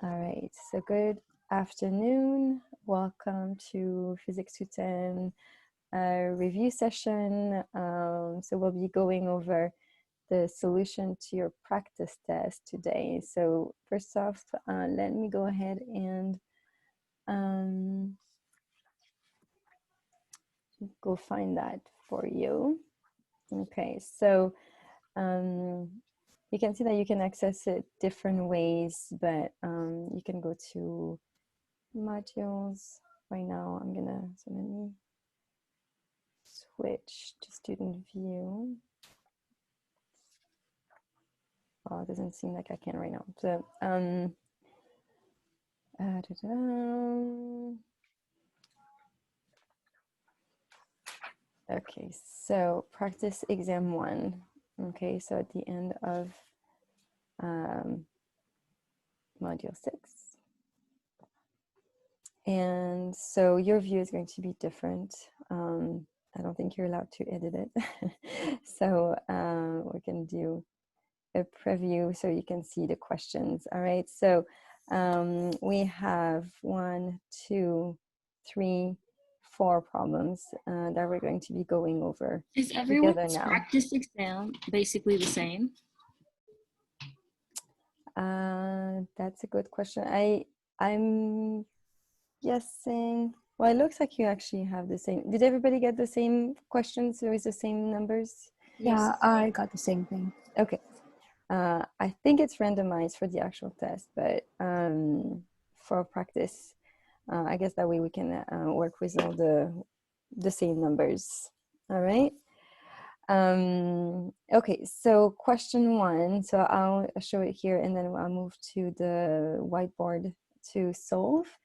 All right, so good afternoon. Welcome to Physics 210 review session. So we'll be going over the solution to your practice test today. So first off, let me go ahead and go find that for you. Okay, so you can see that you can access it different ways, but you can go to modules. Right now I'm gonna, so let me switch to student view. Oh, it doesn't seem like I can right now. So okay, so practice exam 1. Okay, so at the end of module 6. And so your view is going to be different. I don't think you're allowed to edit it. So we can do a preview so you can see the questions. All right, so we have 1, 2, 3, 4 problems that we're going to be going over Is together everyone's now. practice exam basically the same? That's a good question. I'm guessing, well, it looks like you actually have the same. Did everybody get the same questions? There is the same numbers? Yeah, I got the same thing. Okay. I think it's randomized for the actual test, but for practice, I guess that way we can work with all the same numbers. All right. Okay, so question 1. So I'll show it here and then I'll move to the whiteboard to solve.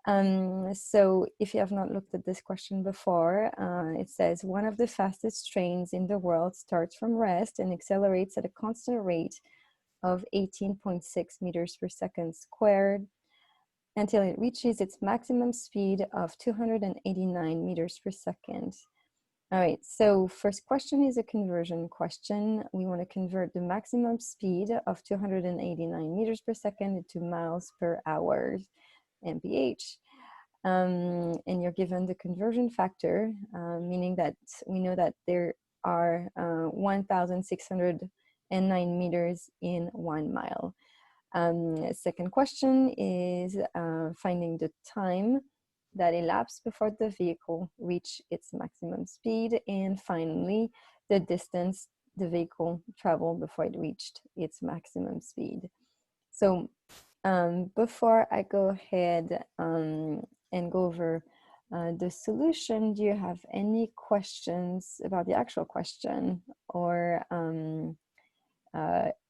So if you have not looked at this question before, it says one of the fastest trains in the world starts from rest and accelerates at a constant rate of 18.6 meters per second squared until it reaches its maximum speed of 289 meters per second. All right, so first question is a conversion question. We want to convert the maximum speed of 289 meters per second into miles per hour, mph. And you're given the conversion factor, meaning that we know that there are 1,609 meters in 1 mile. Second question is finding the time that elapsed before the vehicle reached its maximum speed, and finally the distance the vehicle traveled before it reached its maximum speed. So before I go ahead and go over the solution, do you have any questions about the actual question? Or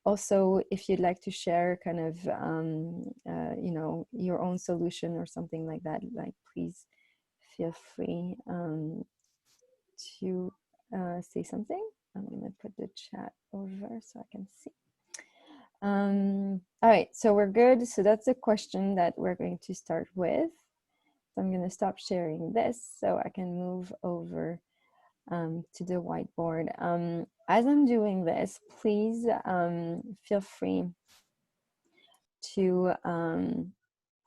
also, if you'd like to share kind of, you know, your own solution or something like that, like please feel free to say something. I'm gonna put the chat over so I can see. All right, so we're good. So that's the question that we're going to start with. So I'm gonna stop sharing this so I can move over to the whiteboard. As I'm doing this, please feel free to,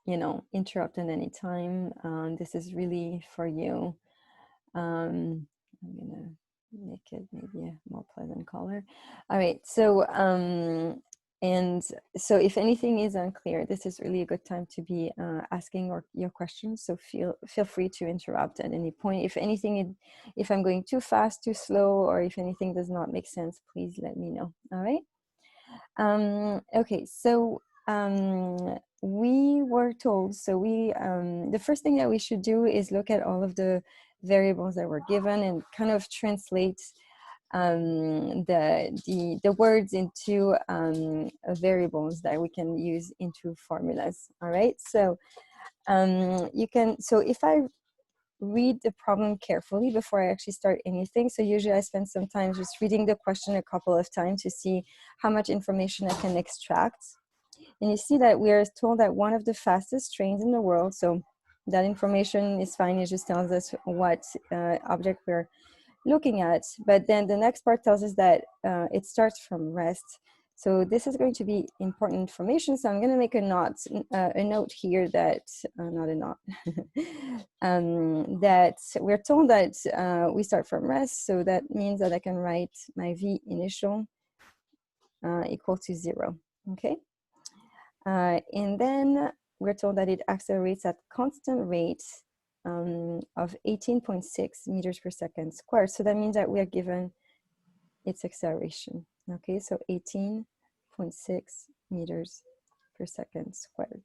you know, interrupt at any time. This is really for you. I'm gonna make it maybe a more pleasant color. All right, so and so if anything is unclear, this is really a good time to be asking your questions. So feel free to interrupt at any point. If anything, if I'm going too fast, too slow, or if anything does not make sense, please let me know. All right. Okay, so we were told, so we the first thing that we should do is look at all of the variables that were given and kind of translate the words into variables that we can use into formulas. All right, so you can, so if I read the problem carefully before I actually start anything. So usually I spend some time just reading the question a couple of times to see how much information I can extract. And you see that we are told that one of the fastest trains in the world, so that information is fine, it just tells us what object we're looking at. But then the next part tells us that it starts from rest. So this is going to be important information. So I'm going to make a note here that, not a note, that we're told that we start from rest. So that means that I can write my V initial equal to 0, okay? And then we're told that it accelerates at constant rate of 18.6 meters per second squared. So that means that we are given its acceleration, okay? So 18.6 meters per second squared.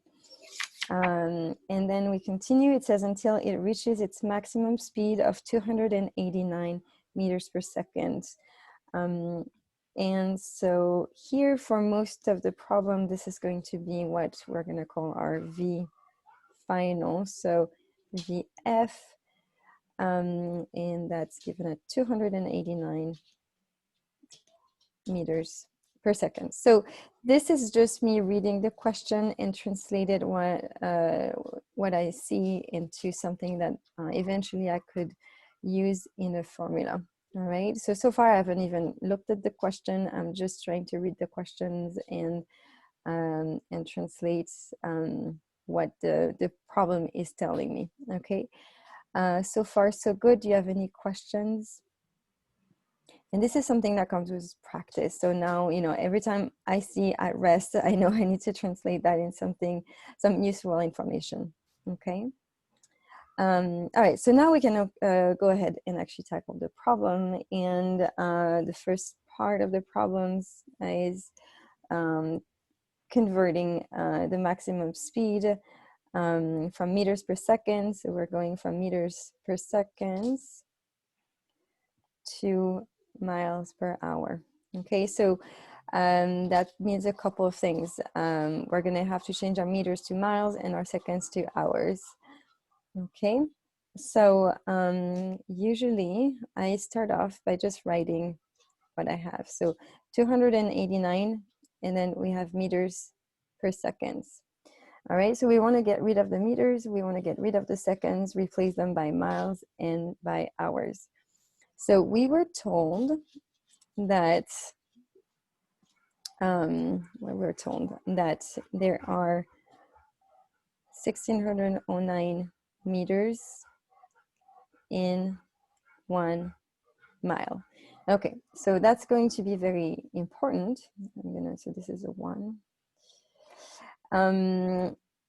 And then we continue, it says until it reaches its maximum speed of 289 meters per second. And so here for most of the problem, this is going to be what we're going to call our V final. So VF, and that's given at 289 meters per second. So this is just me reading the question and translated what I see into something that eventually I could use in a formula. All right, so far I haven't even looked at the question. I'm just trying to read the questions and translate what the problem is telling me. Okay, so far so good. Do you have any questions? And this is something that comes with practice. So now, you know, every time I see at rest, I know I need to translate that in some useful information. Okay. All right, so now we can go ahead and actually tackle the problem. And the first part of the problems is converting the maximum speed from meters per second. So we're going from meters per second to miles per hour. Okay, so that means a couple of things. We're going to have to change our meters to miles and our seconds to hours. Okay, so usually I start off by just writing what I have. So 289, and then we have meters per seconds. All right, so we want to get rid of the meters, we want to get rid of the seconds, replace them by miles and by hours. So we were told that there are 1,609 meters in 1 mile. Okay, so that's going to be very important. So this is a 1.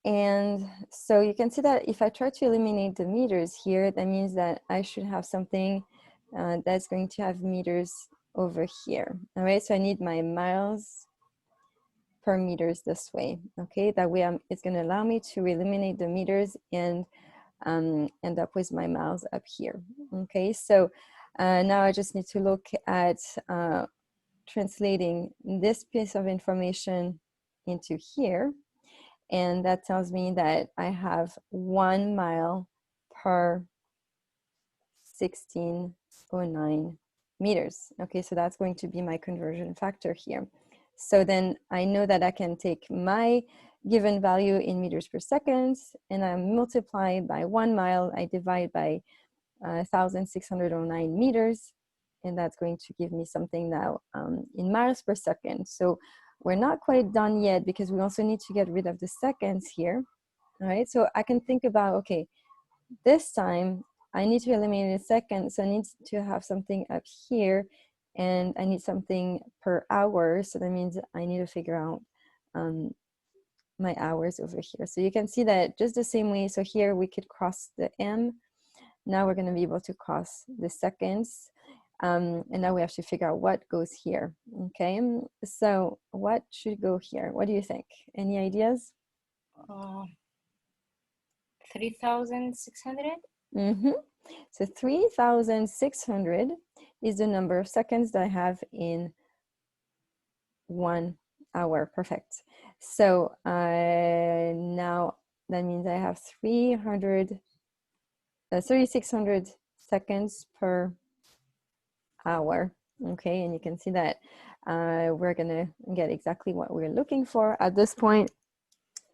And so you can see that if I try to eliminate the meters here, that means that I should have something that's going to have meters over here. All right, so I need my miles per meters this way. Okay, that way it's going to allow me to eliminate the meters and end up with my miles up here. Okay, so now I just need to look at translating this piece of information into here. And that tells me that I have 1 mile per 1609 meters. Okay, so that's going to be my conversion factor here. So then I know that I can take my given value in meters per second and I multiply by 1 mile, I divide by 1,609 meters, and that's going to give me something now in miles per second. So we're not quite done yet because we also need to get rid of the seconds here. All right, so I can think about, okay, this time I need to eliminate a second, so I need to have something up here, and I need something per hour, so that means I need to figure out my hours over here. So you can see that just the same way, so here we could cross the M. Now we're going to be able to cross the seconds. And now we have to figure out what goes here. Okay, so what should go here? What do you think? Any ideas? 3,600? So 3,600 is the number of seconds that I have in 1 hour. Perfect. So now that means I have 3,600 seconds per hour. Okay, and you can see that we're gonna get exactly what we're looking for. At this point,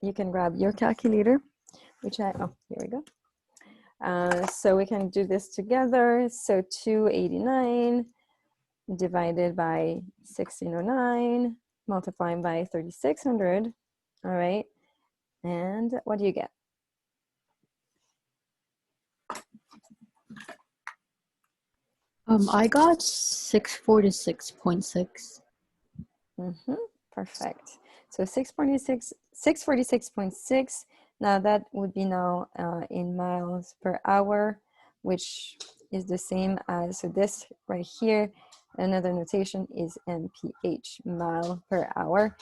you can grab your calculator, which here we go. So we can do this together. So 289 divided by 1609 multiplying by 3600. All right. And what do you get? I got 646.6. Perfect. So 646.6. Now that would be now in miles per hour, which is the same as, so this right here, another notation is mph, mile per hour.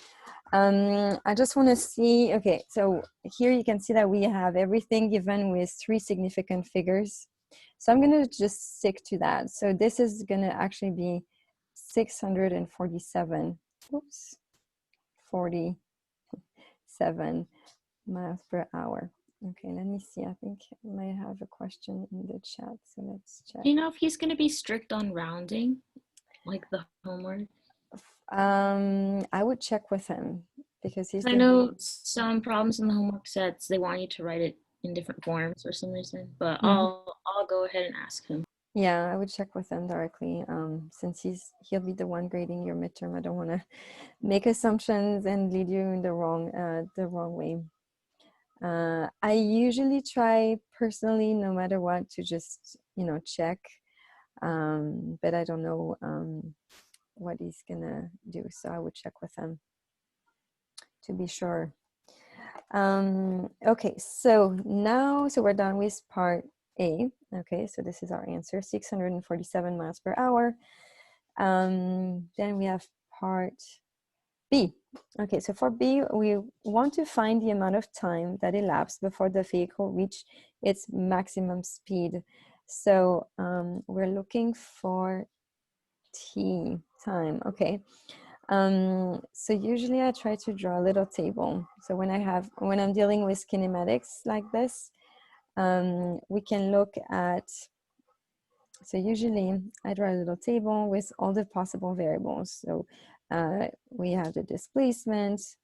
I just want to see, okay, so here you can see that we have everything given with 3 significant figures. So I'm going to just stick to that. So this is going to actually be 647, oops, 47 miles per hour. Okay, let me see. I think I might have a question in the chat, so let's check. Do you know if he's going to be strict on rounding, like the homework? I would check with him because he's I the know some problems in the homework sets, they want you to write it in different forms for some reason, but I'll go ahead and ask him. Yeah, I would check with him directly. Since he'll be the one grading your midterm. I don't want to make assumptions and lead you in the wrong way. I usually try personally, no matter what, to just check. But I don't know what he's gonna do, so I would check with him to be sure. Okay, so now, we're done with part A. Okay, so this is our answer, 647 miles per hour. Then we have part B. Okay, so for B, we want to find the amount of time that elapsed before the vehicle reached its maximum speed. So we're looking for T, time, okay. So usually I try to draw a little table. So when I'm dealing with kinematics like this, we can look at, so usually I draw a little table with all the possible variables. So we have the displacement,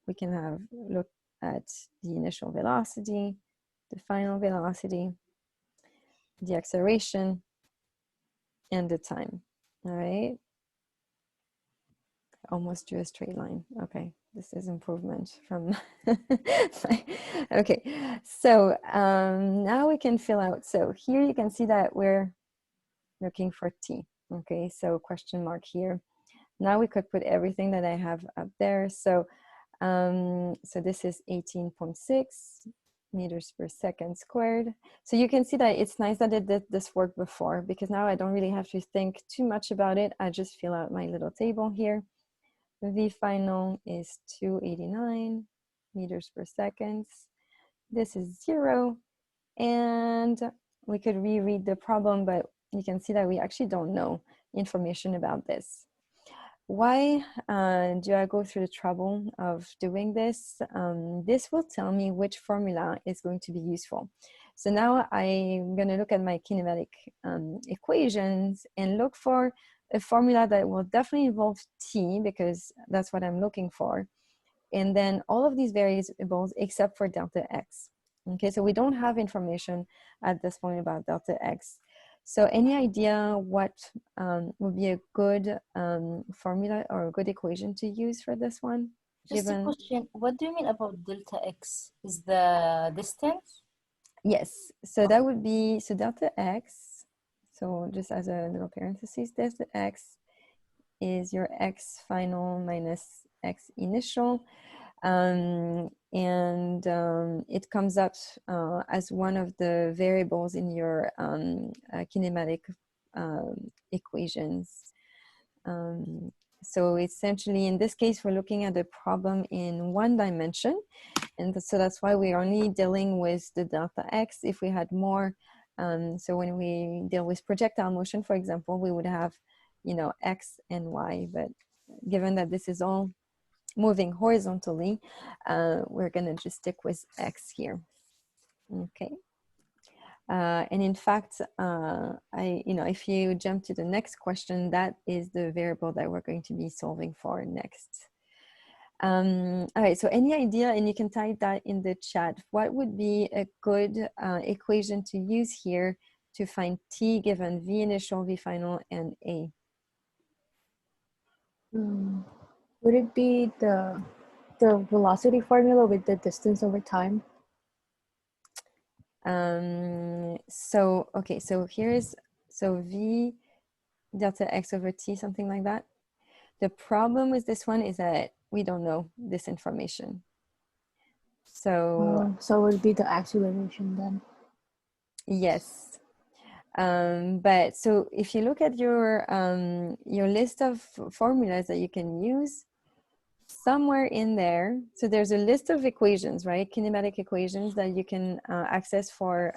we can look at the initial velocity, the final velocity, the acceleration, and the time, all right? Almost drew a straight line. Okay, this is improvement from okay, so now we can fill out. So here you can see that we're looking for T. Okay, so question mark here. Now we could put everything that I have up there. So so this is 18.6 meters per second squared. So you can see that it's nice that it did this work before, because now I don't really have to think too much about it. I just fill out my little table here. V final is 289 meters per second. This is 0. And we could reread the problem, but you can see that we actually don't know information about this. Why do I go through the trouble of doing this? This will tell me which formula is going to be useful. So now I'm going to look at my kinematic equations and look for a formula that will definitely involve T, because that's what I'm looking for. And then all of these variables except for delta X. Okay, so we don't have information at this point about delta X. So any idea what would be a good formula or a good equation to use for this one? Just a question, what do you mean about delta X? Is the distance? Yes, so that would be, so delta X, so just as a little parenthesis, delta X is your X final minus X initial. It comes up as one of the variables in your kinematic equations. So essentially, in this case, we're looking at the problem in one dimension. And so that's why we're only dealing with the delta X. If we had more, so when we deal with projectile motion, for example, we would have, X and Y. But given that this is all moving horizontally, we're gonna just stick with X here. Okay. And in fact, if you jump to the next question, that is the variable that we're going to be solving for next. All right, so any idea, and you can type that in the chat, what would be a good equation to use here to find T given V initial, V final, and A? Would it be the velocity formula with the distance over time? So, okay, so here's, so V delta X over T, something like that. The problem with this one is that we don't know this information. So, So it would be the acceleration then. yes. But so if you look at your list of formulas that you can use, somewhere in there, so there's a list of equations, right? Kinematic equations that you can access for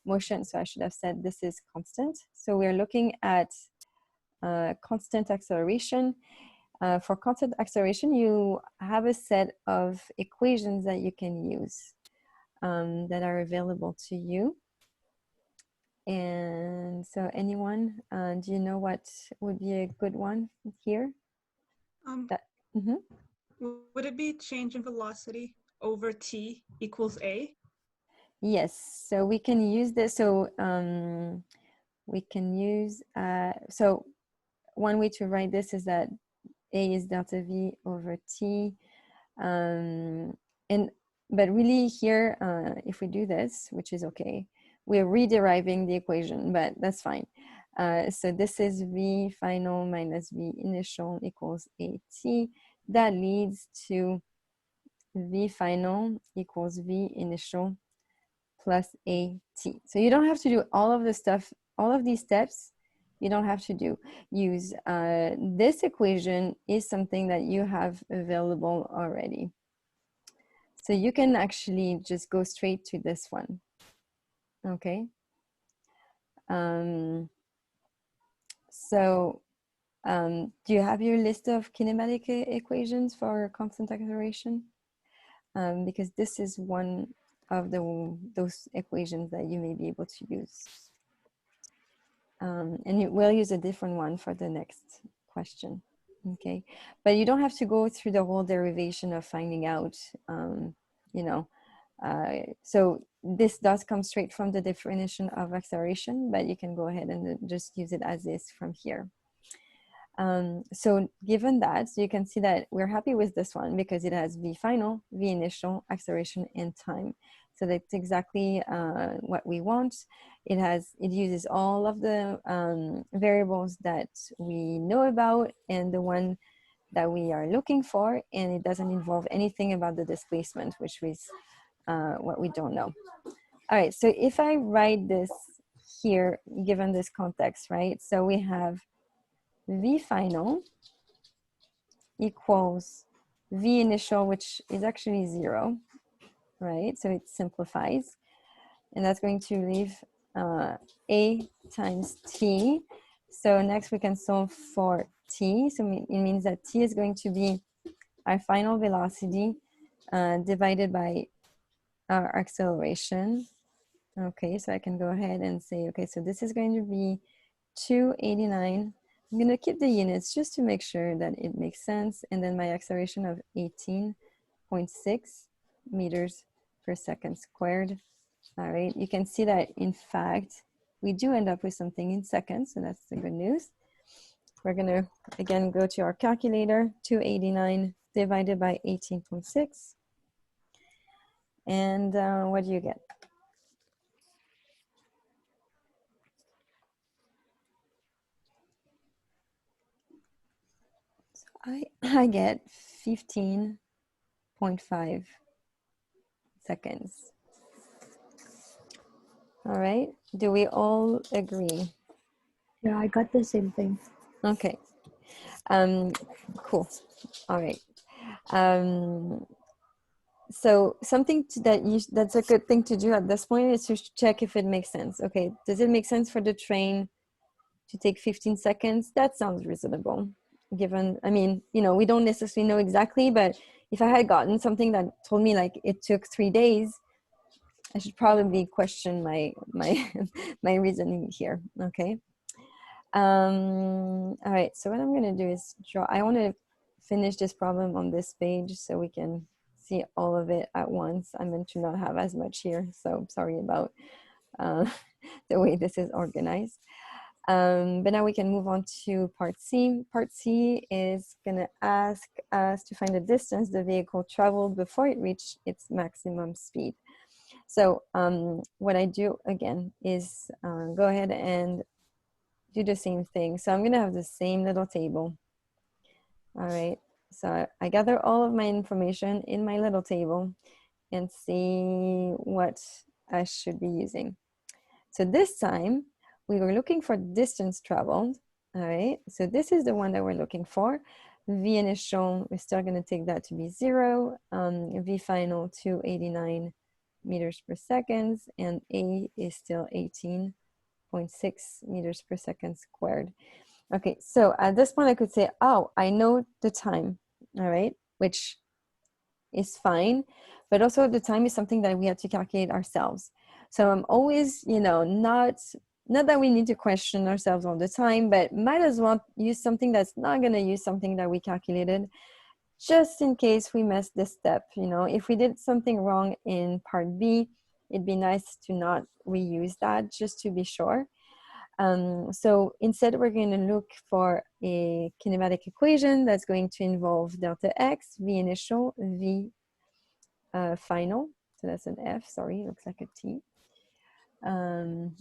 motion. So I should have said this is constant. So we're looking at constant acceleration. For constant acceleration, you have a set of equations that you can use that are available to you. And so anyone, do you know what would be a good one here? Would it be change in velocity over t equals a? Yes, so we can use this. So we can use, so one way to write this is that a is delta v over t. But really here, if we do this, which is okay, we're rederiving the equation, but that's fine. So this is v final minus v initial equals at. That leads to v final equals v initial plus at. So you don't have to do all of the stuff, all of these steps, you don't have to do. Use this equation is something that you have available already. So you can actually just go straight to this one, okay? Do you have your list of kinematic equations for constant acceleration? Because this is one of those equations that you may be able to use. And we'll use a different one for the next question, okay? But you don't have to go through the whole derivation of finding out, you know, so this does come straight from the definition of acceleration, but you can go ahead and just use it as is from here. So given that, so you can see that we're happy with this one because it has v final, v initial, acceleration, and time. So that's exactly what we want. It uses all of the variables that we know about and the one that we are looking for, and it doesn't involve anything about the displacement, which is what we don't know. All right, so if I write this here, given this context, right? So we have v final equals v initial, which is actually 0, right? So it simplifies, and that's going to leave a times t. So next we can solve for t. So it means that t is going to be our final velocity divided by our acceleration. Okay, so I can go ahead and say, okay, so this is going to be 289. I'm going to keep the units just to make sure that it makes sense. And then my acceleration of 18.6 meters per second squared. All right, you can see that in fact, we do end up with something in seconds, so that's the good news. We're going to, again, go to our calculator, 289 divided by 18.6. And what do you get? I get 15.5 seconds. All right, do we all agree? Yeah, I got the same thing. Okay, cool. All right. So something that's a good thing to do at this point is to check if it makes sense. Okay, does it make sense for the train to take 15 seconds? That sounds reasonable. Given, I mean, you know, we don't necessarily know exactly, but if I had gotten something that told me like it took 3 days, I should probably question my my reasoning here. Okay. All right. So what I'm gonna do is draw. I want to finish this problem on this page so we can see all of it at once. I meant to not have as much here, so sorry about the way this is organized. But now we can move on to part C. Part C is going to ask us to find the distance the vehicle traveled before it reached its maximum speed. So what I do again is go ahead and do the same thing. So I'm going to have the same little table. All right. So I gather all of my information in my little table and see what I should be using. So this time we were looking for distance traveled. All right. So this is the one that we're looking for. V initial, we're still going to take that to be 0. V final, 289 meters per second. And A is still 18.6 meters per second squared. Okay, so at this point I could say, oh, I know the time, all right, which is fine, but also the time is something that we have to calculate ourselves. So I'm always, not that we need to question ourselves all the time, but might as well use something that's not going to use something that we calculated, just in case we mess this step. If we did something wrong in part B, it'd be nice to not reuse that, just to be sure. So instead, we're going to look for a kinematic equation that's going to involve delta x, v initial, v final. So that's an F, sorry, looks like a T. And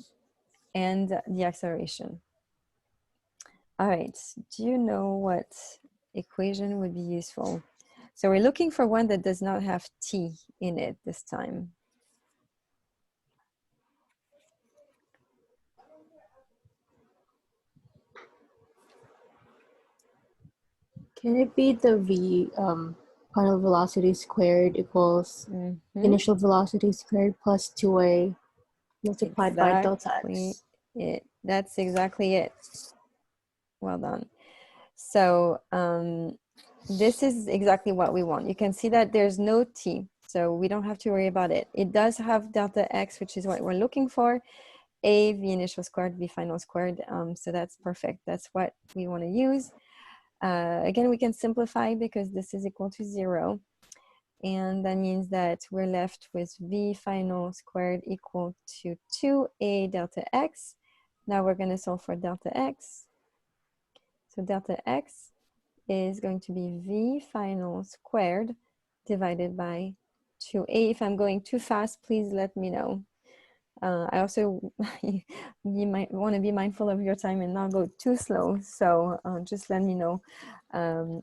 the acceleration. All right, do you know what equation would be useful? So we're looking for one that does not have T in it this time. Can it be the v final velocity squared equals initial velocity squared plus 2a multiplied by delta x? That's exactly it. Well done. So this is exactly what we want. You can see that there's no T, so we don't have to worry about it. It does have delta x, which is what we're looking for. A, v initial squared, v final squared. So that's perfect. That's what we want to use. Again, we can simplify because this is equal to 0. And that means that we're left with v final squared equal to 2a delta x. Now we're going to solve for delta x. So delta x is going to be v final squared divided by 2a. If I'm going too fast, please let me know. I also, you might want to be mindful of your time and not go too slow. So just let me know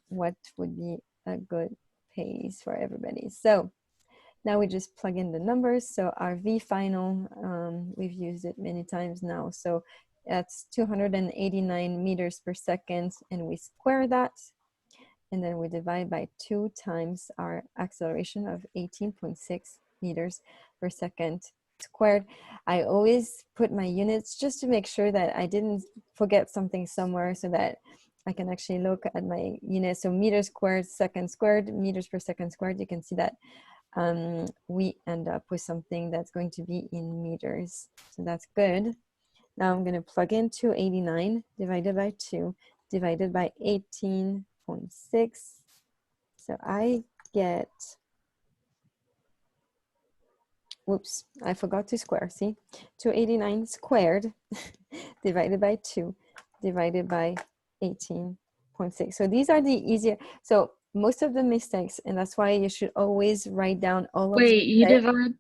what would be a good pace for everybody. So now we just plug in the numbers. So our V final, we've used it many times now. So that's 289 meters per second, and we square that. And then we divide by 2 times our acceleration of 18.6 meters per second squared. I always put my units just to make sure that I didn't forget something somewhere, so that I can actually look at my units. So meters squared, second squared, meters per second squared. You can see that we end up with something that's going to be in meters. So that's good. Now I'm going to plug in 289 divided by 2 divided by 18.6. So I get, whoops, I forgot to square, see? 289 squared divided by 2 divided by 18.6. So these are the easier. So most of the mistakes, and that's why you should always write down all of Wait, the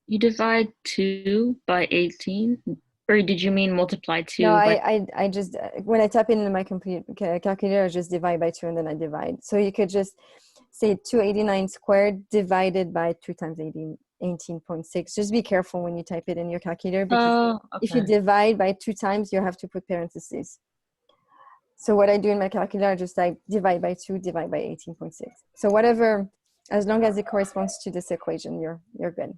you divide 2 by 18? Or did you mean multiply 2 No, by... I just, when I type in my computer calculator, I just divide by 2 and then I divide. So you could just say 289 squared divided by 2 times 18.6. Just be careful when you type it in your calculator, because if you okay. divide by 2 times, you have to put parentheses. So what I do in my calculator, I just like divide by 2, divide by 18.6. So whatever, as long as it corresponds to this equation, you're good.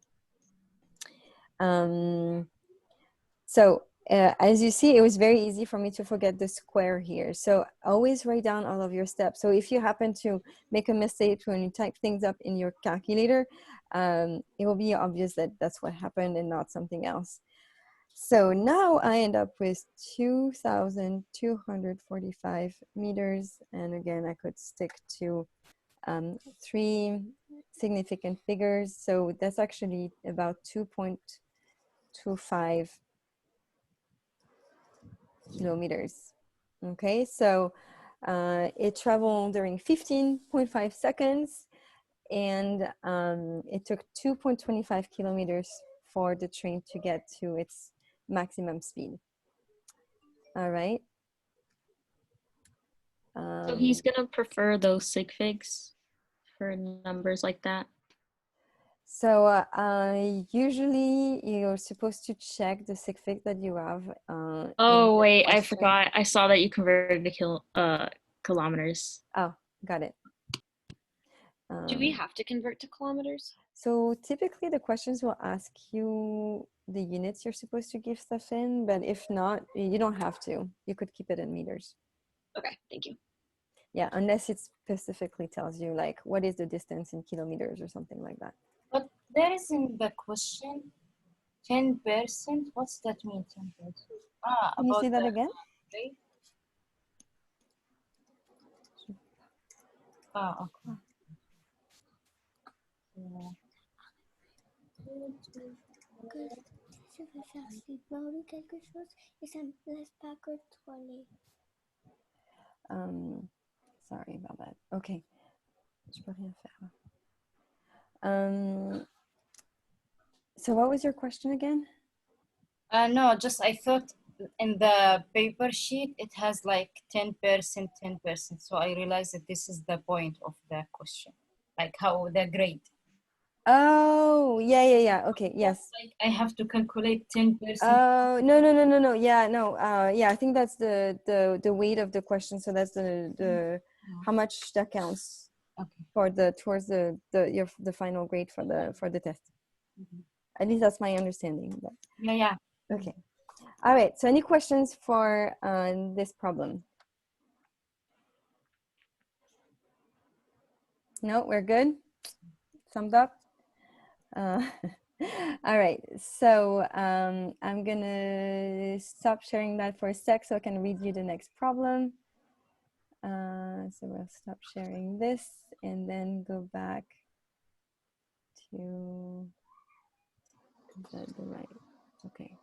So as you see, it was very easy for me to forget the square here. So always write down all of your steps. So if you happen to make a mistake when you type things up in your calculator, it will be obvious that that's what happened and not something else. So now I end up with 2,245 meters. And again, I could stick to 3 significant figures. So that's actually about 2.25 kilometers. Okay, so it traveled during 15.5 seconds, and it took 2.25 kilometers for the train to get to its maximum speed. All right. So he's gonna prefer those sig figs for numbers like that. So usually you're supposed to check the sig fig that you have. Oh wait, I question. forgot. I saw that you converted to kilometers. Oh, got it. Do we have to convert to kilometers? So typically the questions will ask you the units you're supposed to give stuff in, but if not, you don't have to. You could keep it in meters. Okay, thank you. Yeah, unless it specifically tells you like what is the distance in kilometers or something like that. But there is in the question 10%. What's that mean, 10%? Can you about say that the again? rate? Okay. Yeah. Je veux faire suivre quelque chose et ça me laisse pas contrôler. Sorry about that. Okay. Je peux rien faire. So what was your question again? No, just I thought in the paper sheet it has like 10%, 10%. So I realized that this is the point of the question, like how the grade. Oh, yeah. Okay, yes. Like I have to calculate 10%. Oh, no. Yeah, no. Yeah, I think that's the weight of the question. So that's the how much that counts for towards the final grade for the test. At least that's my understanding. But... Yeah. Okay. All right. So any questions for this problem? No, we're good. Thumbs up. All right. So I'm gonna stop sharing that for a sec so I can read you the next problem. So we'll stop sharing this and then go back to the right. Okay.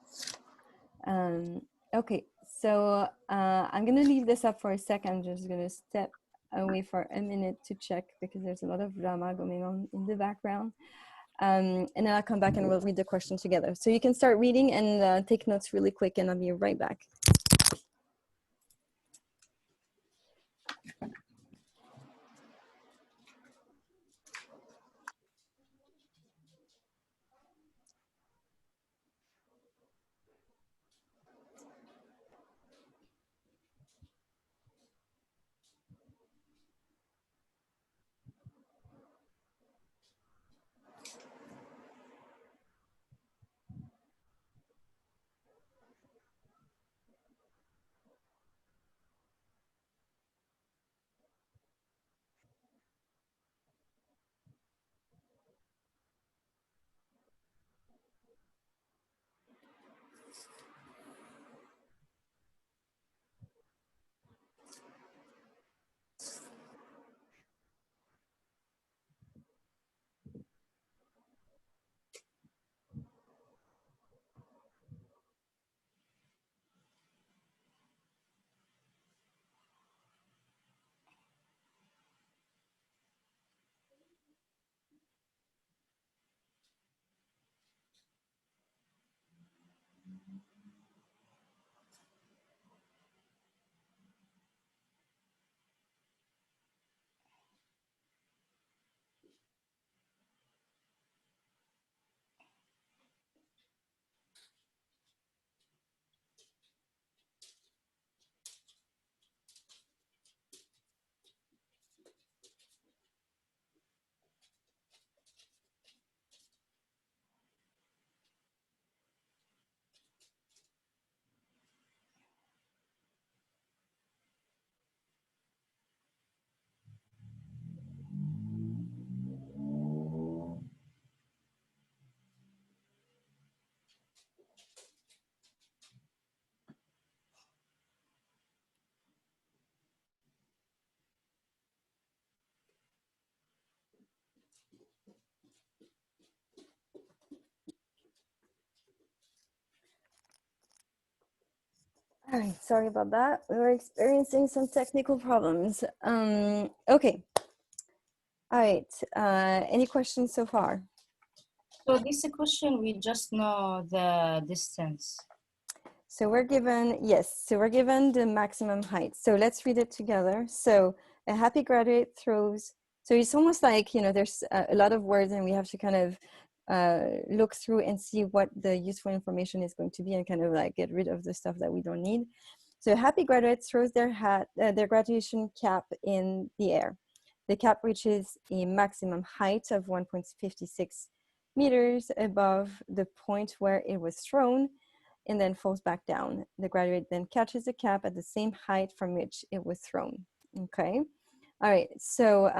Okay, so I'm gonna leave this up for a second. I'm just gonna step away for a minute to check because there's a lot of drama going on in the background. And then I'll come back and we'll read the question together. So you can start reading and take notes really quick, and I'll be right back. All right, sorry about that. We were experiencing some technical problems. Okay. All right, any questions so far? So this question, we just know the distance. So we're given, yes, so we're given the maximum height. So let's read it together. So a happy graduate throws, so it's almost like, you know, there's a lot of words and we have to kind of look through and see what the useful information is going to be and kind of like get rid of the stuff that we don't need. So a happy graduate throws their hat, their graduation cap in the air. The cap reaches a maximum height of 1.56 meters above the point where it was thrown and then falls back down. The graduate then catches the cap at the same height from which it was thrown. Okay. All right, so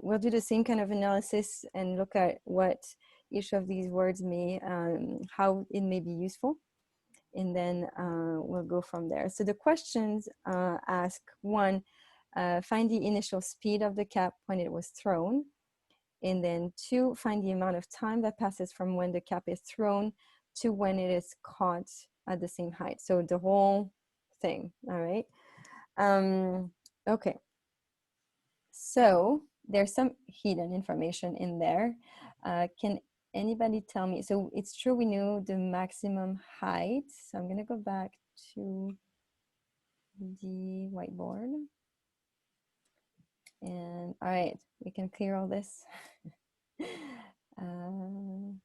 we'll do the same kind of analysis and look at what each of these words may, how it may be useful. And then we'll go from there. So the questions ask, one, find the initial speed of the cap when it was thrown. And then two, find the amount of time that passes from when the cap is thrown to when it is caught at the same height. So the whole thing, all right? Okay. So there's some hidden information in there. Can anybody tell me? So it's true we knew the maximum height. So I'm gonna go back to the whiteboard. And all right, we can clear all this. All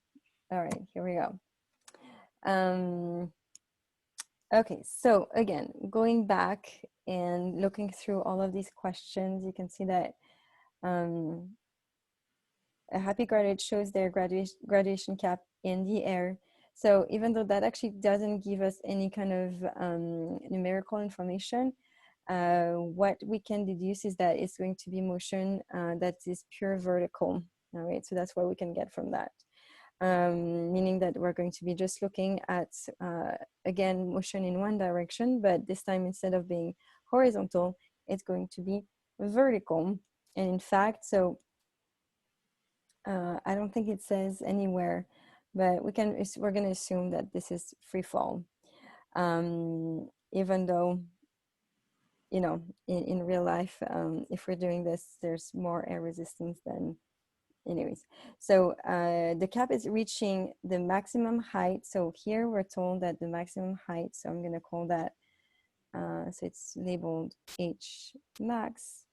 right, here we go. Okay, so again, going back and looking through all of these questions, you can see that a happy graduate shows their graduation cap in the air. So even though that actually doesn't give us any kind of numerical information, what we can deduce is that it's going to be motion that is pure vertical. All right, so that's what we can get from that. Meaning that we're going to be just looking at, again, motion in one direction, but this time instead of being horizontal, it's going to be vertical. And in fact, so I don't think it says anywhere, but we're going to assume that this is free fall. Even though, you know, in real life, if we're doing this, there's more air resistance than anyways. So the cap is reaching the maximum height. So here we're told that the maximum height, so I'm gonna call that, so it's labeled H max,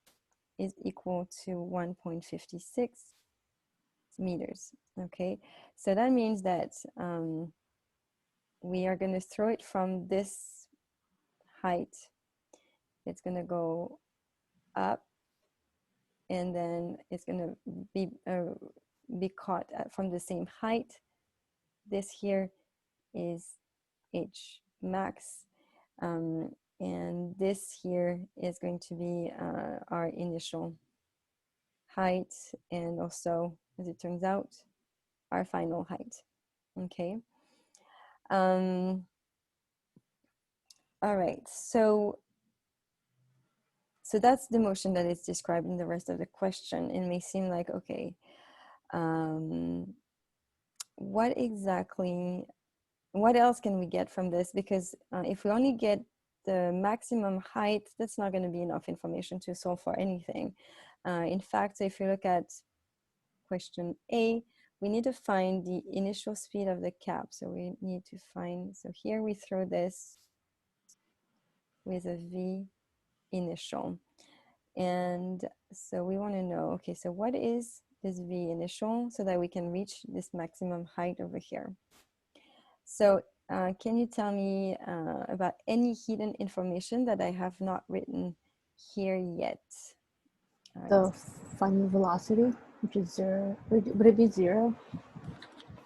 is equal to 1.56 meters, okay? So that means that we are gonna throw it from this height. It's gonna go up and then it's gonna be caught from the same height. This here is H max, and this here is going to be our initial height, and also, as it turns out, our final height. Okay. All right, so that's the motion that is described in the rest of the question. It may seem like, okay, what else can we get from this? Because if we only get the maximum height, that's not going to be enough information to solve for anything. In fact, if you look at question A, we need to find the initial speed of the cap. So we need to find, so here we throw this with a V initial. And so we want to know, okay, so what is this V initial so that we can reach this maximum height over here? So can you tell me about any hidden information that I have not written here yet? The final velocity, which is 0. Would it be 0?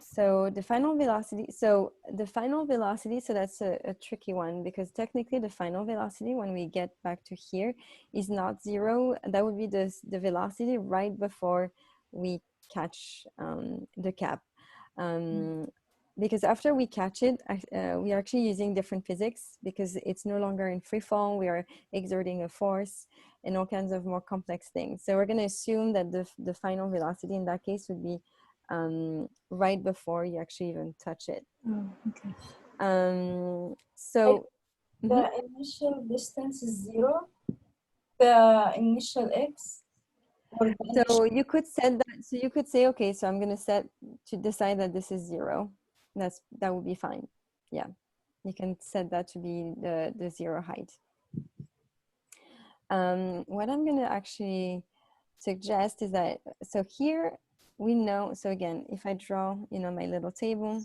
So the final velocity, so that's a tricky one, because technically the final velocity, when we get back to here, is not 0. That would be the velocity right before we catch the cap. Because after we catch it, we are actually using different physics, because it's no longer in free fall. We are exerting a force and all kinds of more complex things. So we're going to assume that the final velocity in that case would be right before you actually even touch it. Oh, okay. So The initial distance is 0. The initial x. Or the So initial, you could set that. So you could say, okay, so I'm going to set to decide that this is 0. That would be fine. Yeah, you can set that to be the 0 height. What I'm going to actually suggest is that, so here we know, so again, if I draw, my little table,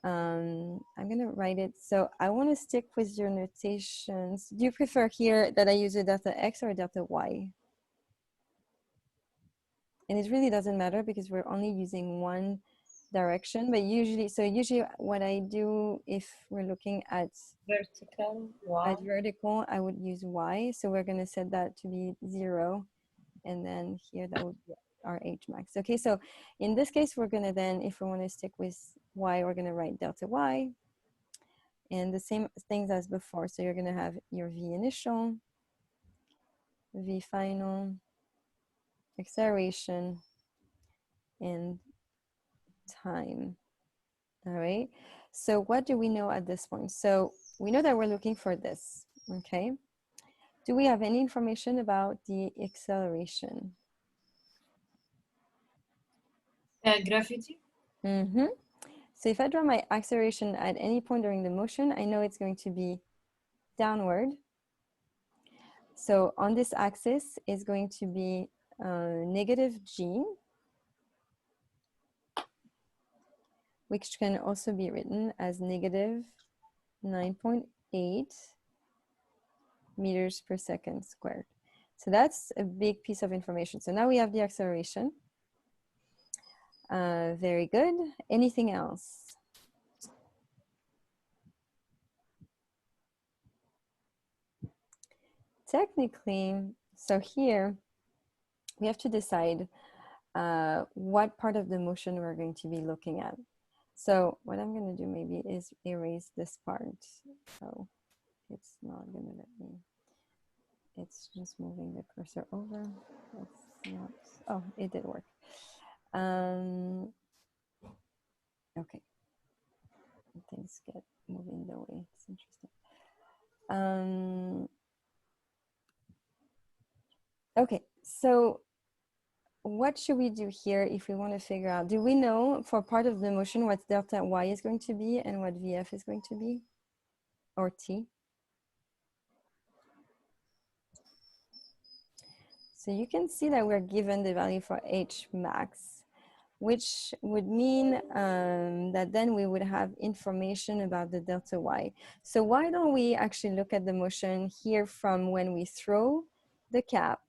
I'm going to write it. So I want to stick with your notations. Do you prefer here that I use a delta x or a delta y? And it really doesn't matter because we're only using one direction, but usually what I do if we're looking at vertical, y. vertical, I would use y. So we're going to set that to be 0. And then here that would be our h max. Okay, so in this case, we're going to then, if we want to stick with y, we're going to write delta y. And the same things as before. So you're going to have your v initial, v final, acceleration, and time. All right. So what do we know at this point? So we know that we're looking for this. Okay. Do we have any information about the acceleration? Gravity. Mm-hmm. So if I draw my acceleration at any point during the motion, I know it's going to be downward. So on this axis is going to be negative g, which can also be written as negative 9.8 meters per second squared. So that's a big piece of information. So now we have the acceleration. Very good. Anything else? Technically, so here we have to decide what part of the motion we're going to be looking at. So what I'm going to do maybe is erase this part. So it's not going to let me. It's just moving the cursor over. That's not, oh, it did work. Okay. Things get moving the way. It's interesting. Okay, so what should we do here if we want to figure out, do we know for part of the motion what delta y is going to be and what vf is going to be, or t? So you can see that we're given the value for h max, which would mean that then we would have information about the delta y. So why don't we actually look at the motion here from when we throw the cap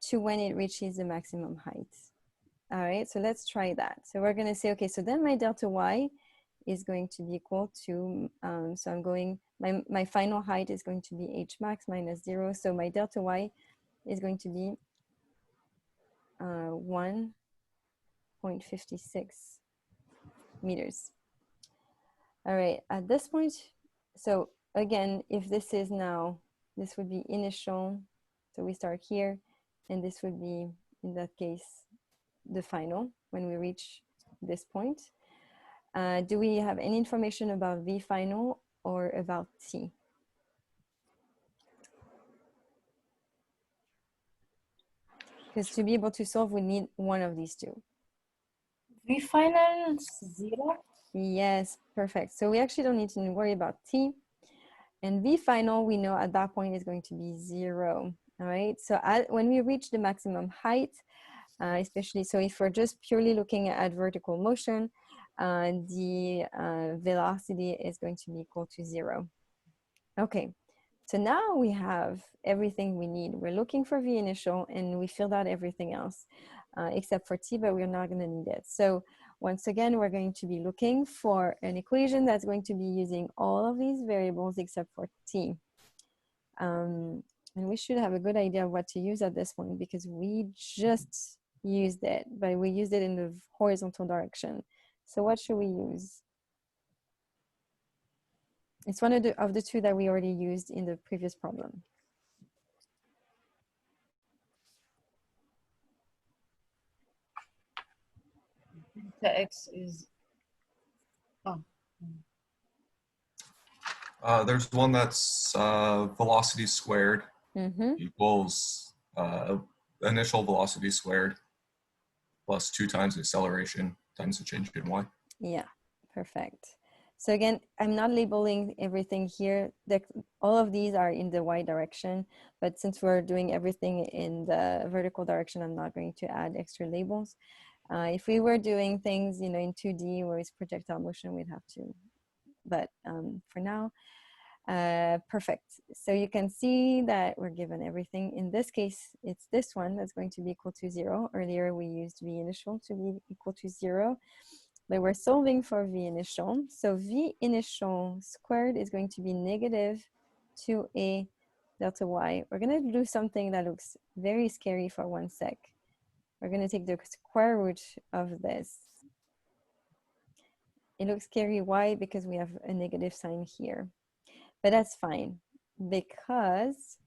to when it reaches the maximum height. All right, so let's try that. So we're gonna say, okay, so then my delta y is going to be equal to, so I'm going, my final height is going to be h max minus 0. So my delta y is going to be 1.56 meters. All right, at this point, so again, if this is now, this would be initial. So we start here, and this would be, in that case, the final when we reach this point. Do we have any information about V final or about T? Because to be able to solve, we need one of these two. V final 0. Yes, perfect. So we actually don't need to worry about T. And V final, we know at that point is going to be 0. All right. So when we reach the maximum height, especially, so if we're just purely looking at vertical motion, the velocity is going to be equal to 0. Okay, so now we have everything we need. We're looking for V initial and we filled out everything else except for T, but we're not going to need it. So once again, we're going to be looking for an equation that's going to be using all of these variables except for T. And we should have a good idea of what to use at this point because we just used it, but we used it in the horizontal direction. So what should we use? It's one of the two that we already used in the previous problem. The x is, oh. There's one that's velocity squared equals initial velocity squared plus 2 times acceleration times the change in y. Yeah, perfect. So again, I'm not labeling everything here. All of these are in the y direction, but since we're doing everything in the vertical direction, I'm not going to add extra labels. If we were doing things, in 2D where it's projectile motion, we'd have to. But for now, perfect. So you can see that we're given everything. In this case, it's this one that's going to be equal to 0. Earlier, we used v initial to be equal to 0. But we're solving for v initial. So v initial squared is going to be negative 2a delta y. We're going to do something that looks very scary for 1 sec. We're going to take the square root of this. It looks scary. Why? Because we have a negative sign here. But that's fine because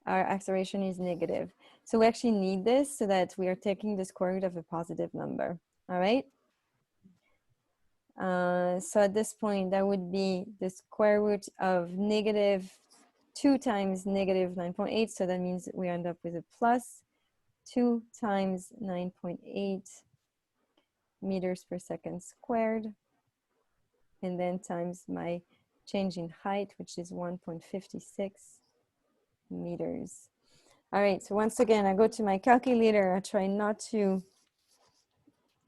our acceleration is negative. So we actually need this so that we are taking the square root of a positive number. All right? So at this point, that would be the square root of negative 2 times negative 9.8. So that means we end up with a plus 2 times 9.8 meters per second squared. And then times my change in height, which is 1.56 meters. All right, so once again, I go to my calculator. I try not to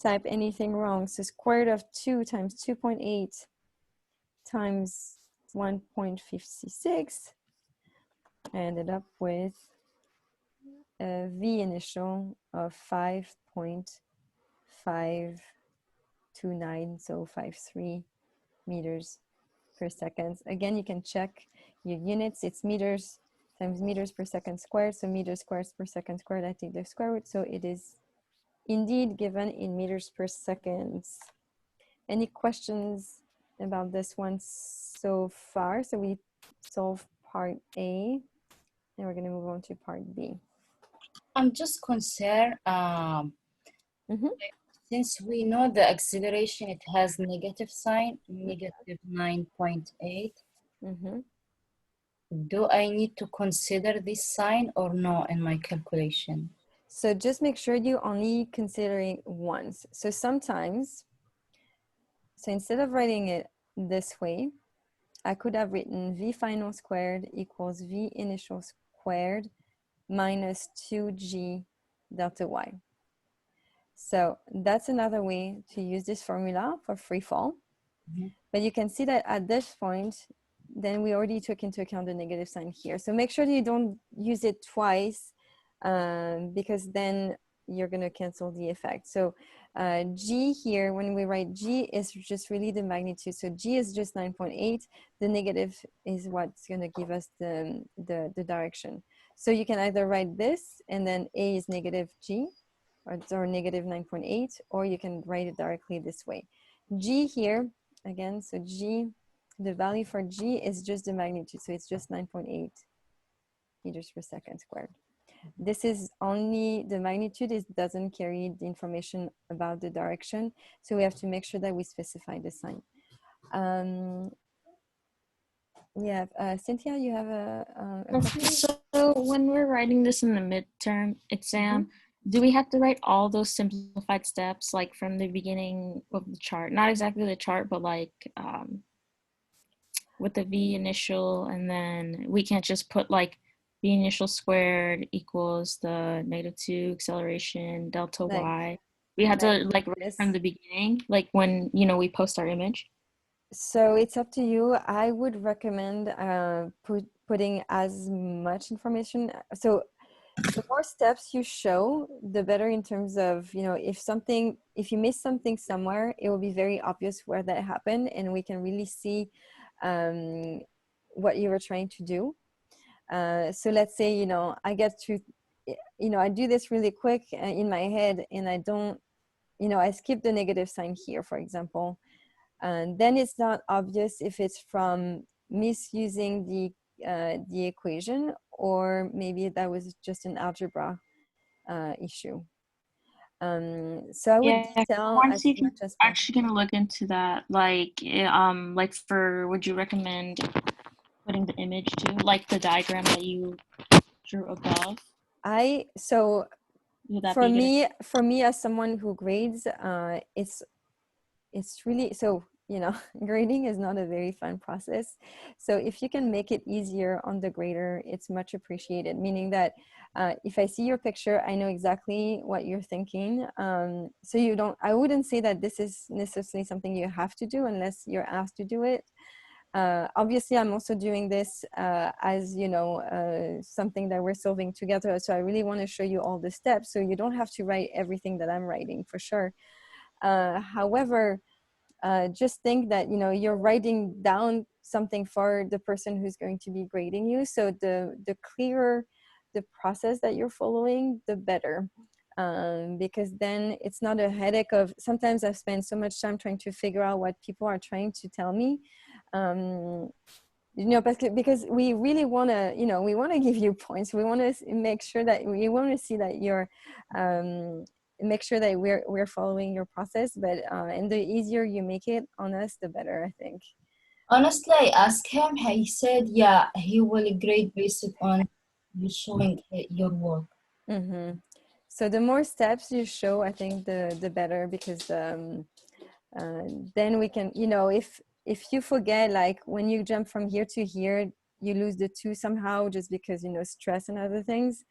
type anything wrong. So square root of 2 times 2.8 times 1.56. I ended up with a V initial of 5.529, so 53 meters per second. Again, you can check your units. It's meters times meters per second squared. So meters squared per second squared, I take the square root. So it is indeed given in meters per second. Any questions about this one so far? So we solved part A, and we're going to move on to part B. I'm just concerned, since we know the acceleration, it has negative sign, negative 9.8. Do I need to consider this sign or no in my calculation? So just make sure you only considering once. So sometimes, so instead of writing it this way, I could have written V final squared equals V initial squared minus 2G delta Y. So that's another way to use this formula for free fall. But you can see that at this point, then we already took into account the negative sign here. So make sure you don't use it twice because then you're going to cancel the effect. So G here, when we write G, is just really the magnitude. So G is just 9.8. The negative is what's going to give us the direction. So you can either write this and then A is negative G or negative 9.8, or you can write it directly this way. G here, again, so G, the value for G is just the magnitude. So it's just 9.8 meters per second squared. This is only the magnitude. It doesn't carry the information about the direction. So we have to make sure that we specify the sign. Yeah, Cynthia, you have a question? So when we're writing this in the midterm exam, do we have to write all those simplified steps like from the beginning of the chart? Not exactly the chart, but like with the V initial, and then we can't just put like V initial squared equals the -2 acceleration delta Y. We had to like write from the beginning, like when, we post our image. So it's up to you. I would recommend putting as much information. So the more steps you show, the better in terms of, if you miss something somewhere, it will be very obvious where that happened, and we can really see what you were trying to do. So let's say, I get to, I do this really quick in my head, and I don't, I skip the negative sign here, for example. And then it's not obvious if it's from misusing the equation, or maybe that was just an algebra issue. So I would detail as much as possible. Actually gonna look into that. Like for, would you recommend putting the image too, like the diagram that you drew above? So for me as someone who grades, it's really, so you know, grading is not a very fun process. So if you can make it easier on the grader, it's much appreciated, meaning that if I see your picture, I know exactly what you're thinking. So you don't, I wouldn't say that this is necessarily something you have to do unless you're asked to do it. Obviously, I'm also doing this as, you know, something that we're solving together. So I really want to show you all the steps. So you don't have to write everything that I'm writing, for sure. However, just think that, you know, you're writing down something for the person who's going to be grading you. So the clearer the process that you're following, the better. Because then it's not a headache of, sometimes I've spent so much time trying to figure out what people are trying to tell me. You know, because we really want to, you know, we want to give you points. We want to make sure that, we want to see that you're make sure that we're following your process, but and the easier you make it on us, the better, I think. Honestly, I asked him, he said, yeah, he will grade based on you showing your work. Mm-hmm. So the more steps you show, I think the better, because then we can, you know, if you forget, like when you jump from here to here, you lose the 2 somehow, just because, you know, stress and other things.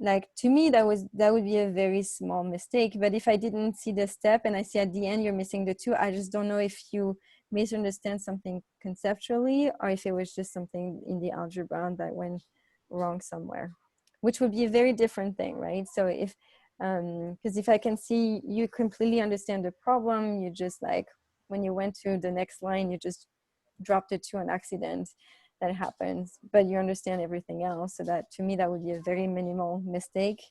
Like, to me, that would be a very small mistake. But if I didn't see the step and I see at the end you're missing the 2, I just don't know if you misunderstand something conceptually, or if it was just something in the algebra that went wrong somewhere, which would be a very different thing, right? So if because if I can see you completely understand the problem, you just, like, when you went to the next line, you just dropped it to an accident, that happens, but you understand everything else. So that, to me, that would be a very minimal mistake.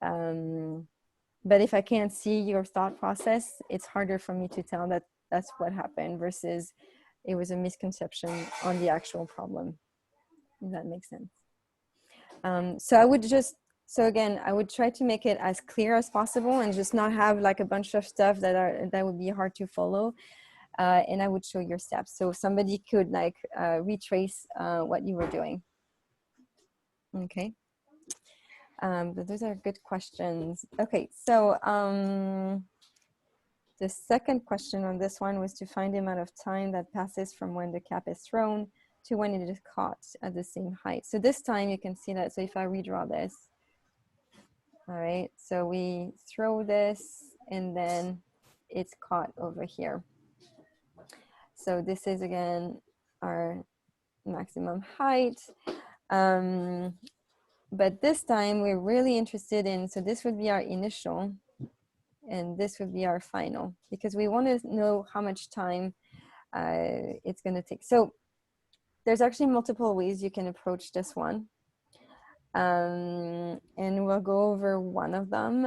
But if I can't see your thought process, it's harder for me to tell that that's what happened versus it was a misconception on the actual problem. If that makes sense. So I would just, so again, I would try to make it as clear as possible and just not have like a bunch of stuff that would be hard to follow. And I would show your steps. So somebody could like retrace what you were doing. Okay. But those are good questions. Okay, so the second question on this one was to find the amount of time that passes from when the cap is thrown to when it is caught at the same height. So this time you can see that, so if I redraw this, all right, so we throw this and then it's caught over here. So this is again our maximum height. But this time we're really interested in, so this would be our initial and this would be our final, because we want to know how much time it's going to take. So there's actually multiple ways you can approach this one. And we'll go over one of them.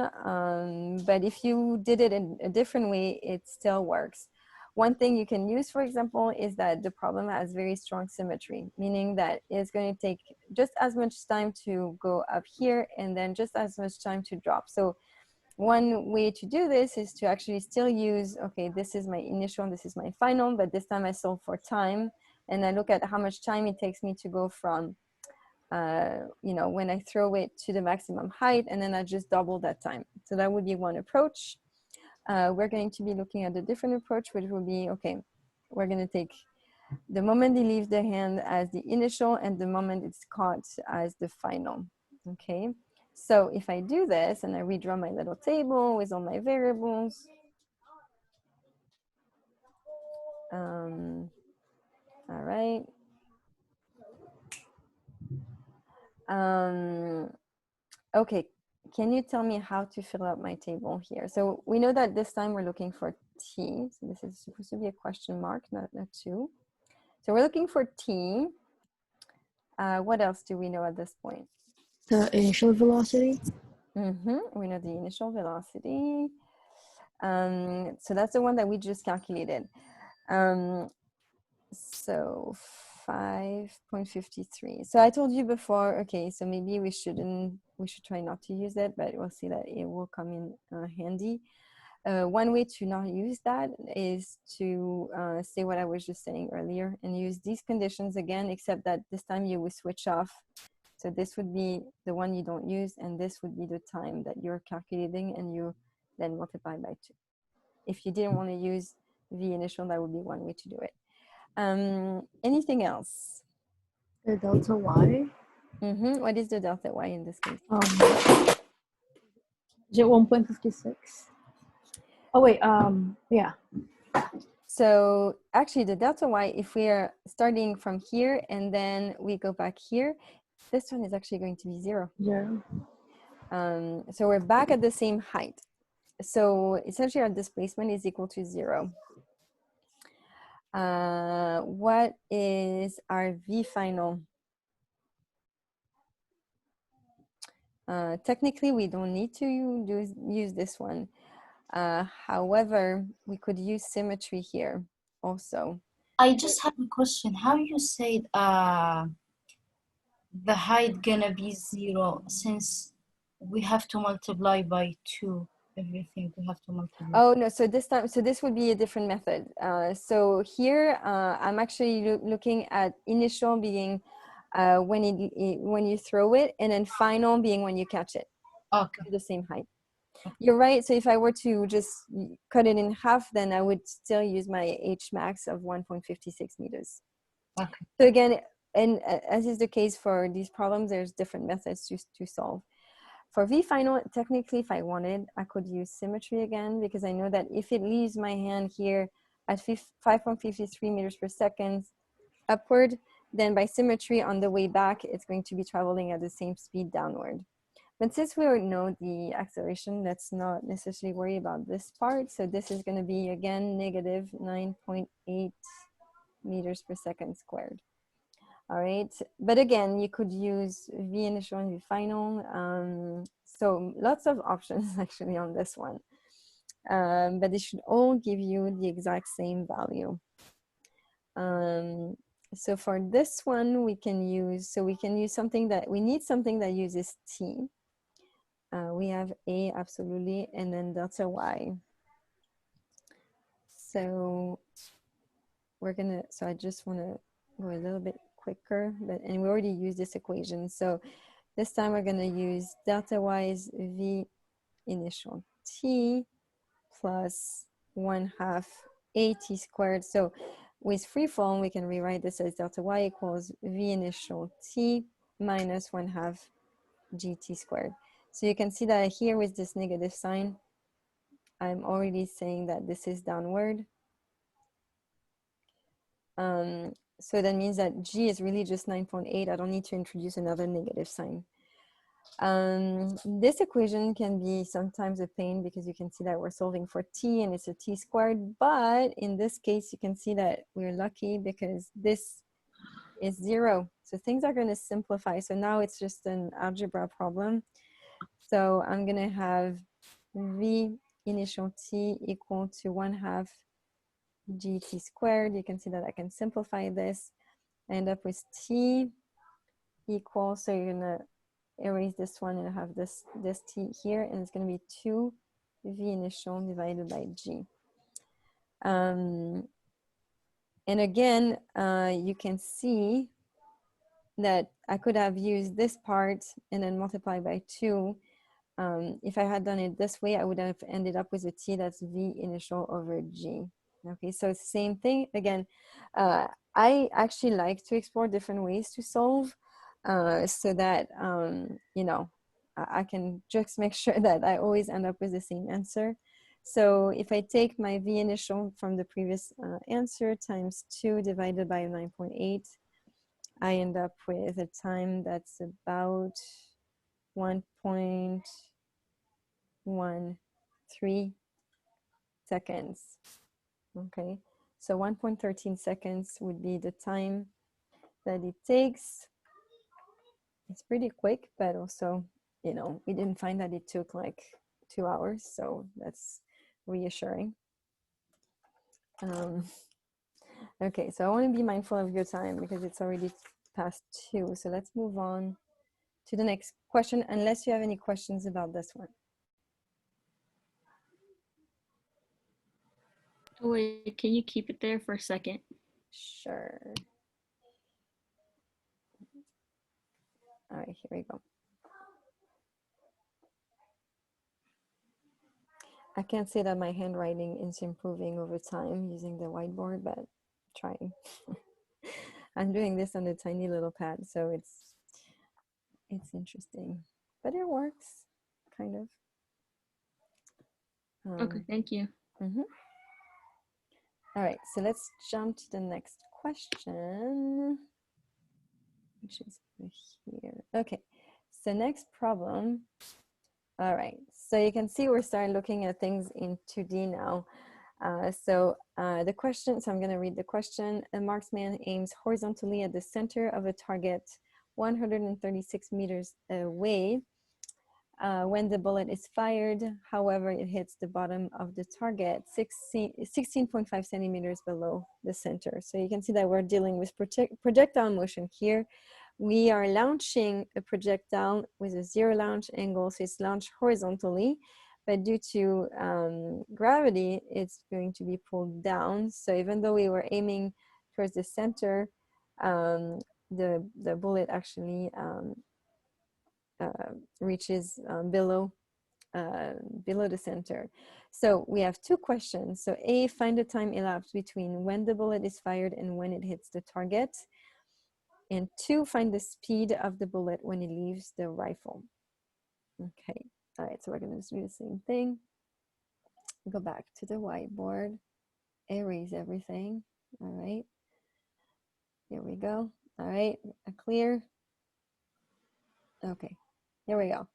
But if you did it in a different way, it still works. One thing you can use, for example, is that the problem has very strong symmetry, meaning that it's going to take just as much time to go up here and then just as much time to drop. So one way to do this is to actually still use, okay, this is my initial and this is my final, but this time I solve for time. And I look at how much time it takes me to go from, you know, when I throw it to the maximum height, and then I just double that time. So that would be one approach. We're going to be looking at a different approach, which will be, okay, we're going to take the moment it leaves the hand as the initial and the moment it's caught as the final, okay? So if I do this and I redraw my little table with all my variables, all right. Okay, can you tell me how to fill out my table here? So we know that this time we're looking for T. So this is supposed to be a question mark, not a 2. So we're looking for T. What else do we know at this point? The initial velocity. We know the initial velocity. So that's the one that we just calculated. So 5.53. So I told you before, okay, so maybe we should try not to use it, but we'll see that it will come in handy. one way to not use that is to say what I was just saying earlier and use these conditions again, except that this time you will switch off. So this would be the one you don't use, and this would be the time that you're calculating, and you then multiply by 2. If you didn't want to use v initial, that would be one way to do it. Anything else? The delta y. What is the delta y in this case? Is it 1.56? Oh wait, yeah. So actually the delta y, if we are starting from here and then we go back here, this one is actually going to be 0. 0. So we're back at the same height. So essentially our displacement is equal to 0. What is our v final? Technically, we don't need to use this one. However, we could use symmetry here also. I just have a question. How you said the height gonna be 0 since we have to multiply by 2? Everything we have to multiply. Oh no, so this time, so this would be a different method. So here I'm actually looking at initial being when you throw it, and then final being when you catch it. Okay. The same height. You're right. So if I were to just cut it in half, then I would still use my H max of 1.56 meters. Okay. So again, and as is the case for these problems, there's different methods to solve. For V final, technically, if I wanted, I could use symmetry again, because I know that if it leaves my hand here at 5.53 meters per second upward, then by symmetry on the way back, it's going to be traveling at the same speed downward. But since we already know the acceleration, let's not necessarily worry about this part. So this is going to be, again, negative 9.8 meters per second squared. All right, but again, you could use V initial and V final. So lots of options actually on this one. But they should all give you the exact same value. So for this one, we can use something that, we need something that uses T. We have A, absolutely, and then delta Y. So I just want to go a little bit quicker, and we already used this equation. So this time we're going to use delta Y is V initial T plus 1/2 AT squared. So with free form, we can rewrite this as delta Y equals V initial T minus 1/2 GT squared. So you can see that here with this negative sign, I'm already saying that this is downward. So that means that G is really just 9.8. I don't need to introduce another negative sign. This equation can be sometimes a pain because you can see that we're solving for T and it's a T squared, but in this case, you can see that we're lucky because this is 0. So things are going to simplify. So now it's just an algebra problem. So I'm going to have V initial T equal to 1/2 GT squared. You can see that I can simplify this. I end up with T equals, so you're gonna erase this one and have this T here, and it's gonna be 2 V initial divided by G. And again, you can see that I could have used this part and then multiply by 2. If I had done it this way, I would have ended up with a T that's V initial over G. Okay, so it's the same thing. Again, I actually like to explore different ways to solve so that, you know, I can just make sure that I always end up with the same answer. So if I take my V initial from the previous answer times 2 divided by 9.8, I end up with a time that's about 1.13 seconds. Okay, so 1.13 seconds would be the time that it takes. It's pretty quick, but also, you know, we didn't find that it took like 2 hours, so that's reassuring. Okay, so I want to be mindful of your time because it's already past 2. So let's move on to the next question, unless you have any questions about this one. Oh, wait, can you keep it there for a second? Sure. All right, here we go. I can't say that my handwriting is improving over time using the whiteboard, but I'm trying. I'm doing this on a tiny little pad, so it's interesting, but it works, kind of. Okay, thank you. Mm-hmm. All right, so let's jump to the next question, which is here. Okay, so next problem. All right, so you can see we're starting looking at things in 2D now. The question, so I'm going to read the question. A marksman aims horizontally at the center of a target 136 meters away. When the bullet is fired, however, it hits the bottom of the target 16.5 centimeters below the center. So you can see that we're dealing with projectile motion here. We are launching a projectile with a zero launch angle, so it's launched horizontally, but due to gravity, it's going to be pulled down. So even though we were aiming towards the center, the bullet actually reaches below the center. So we have two questions. So A, find the time elapsed between when the bullet is fired and when it hits the target. And 2, find the speed of the bullet when it leaves the rifle. Okay, all right, so we're gonna do the same thing. Go back to the whiteboard, erase everything. All right, here we go. All right, clear. Okay, here we go.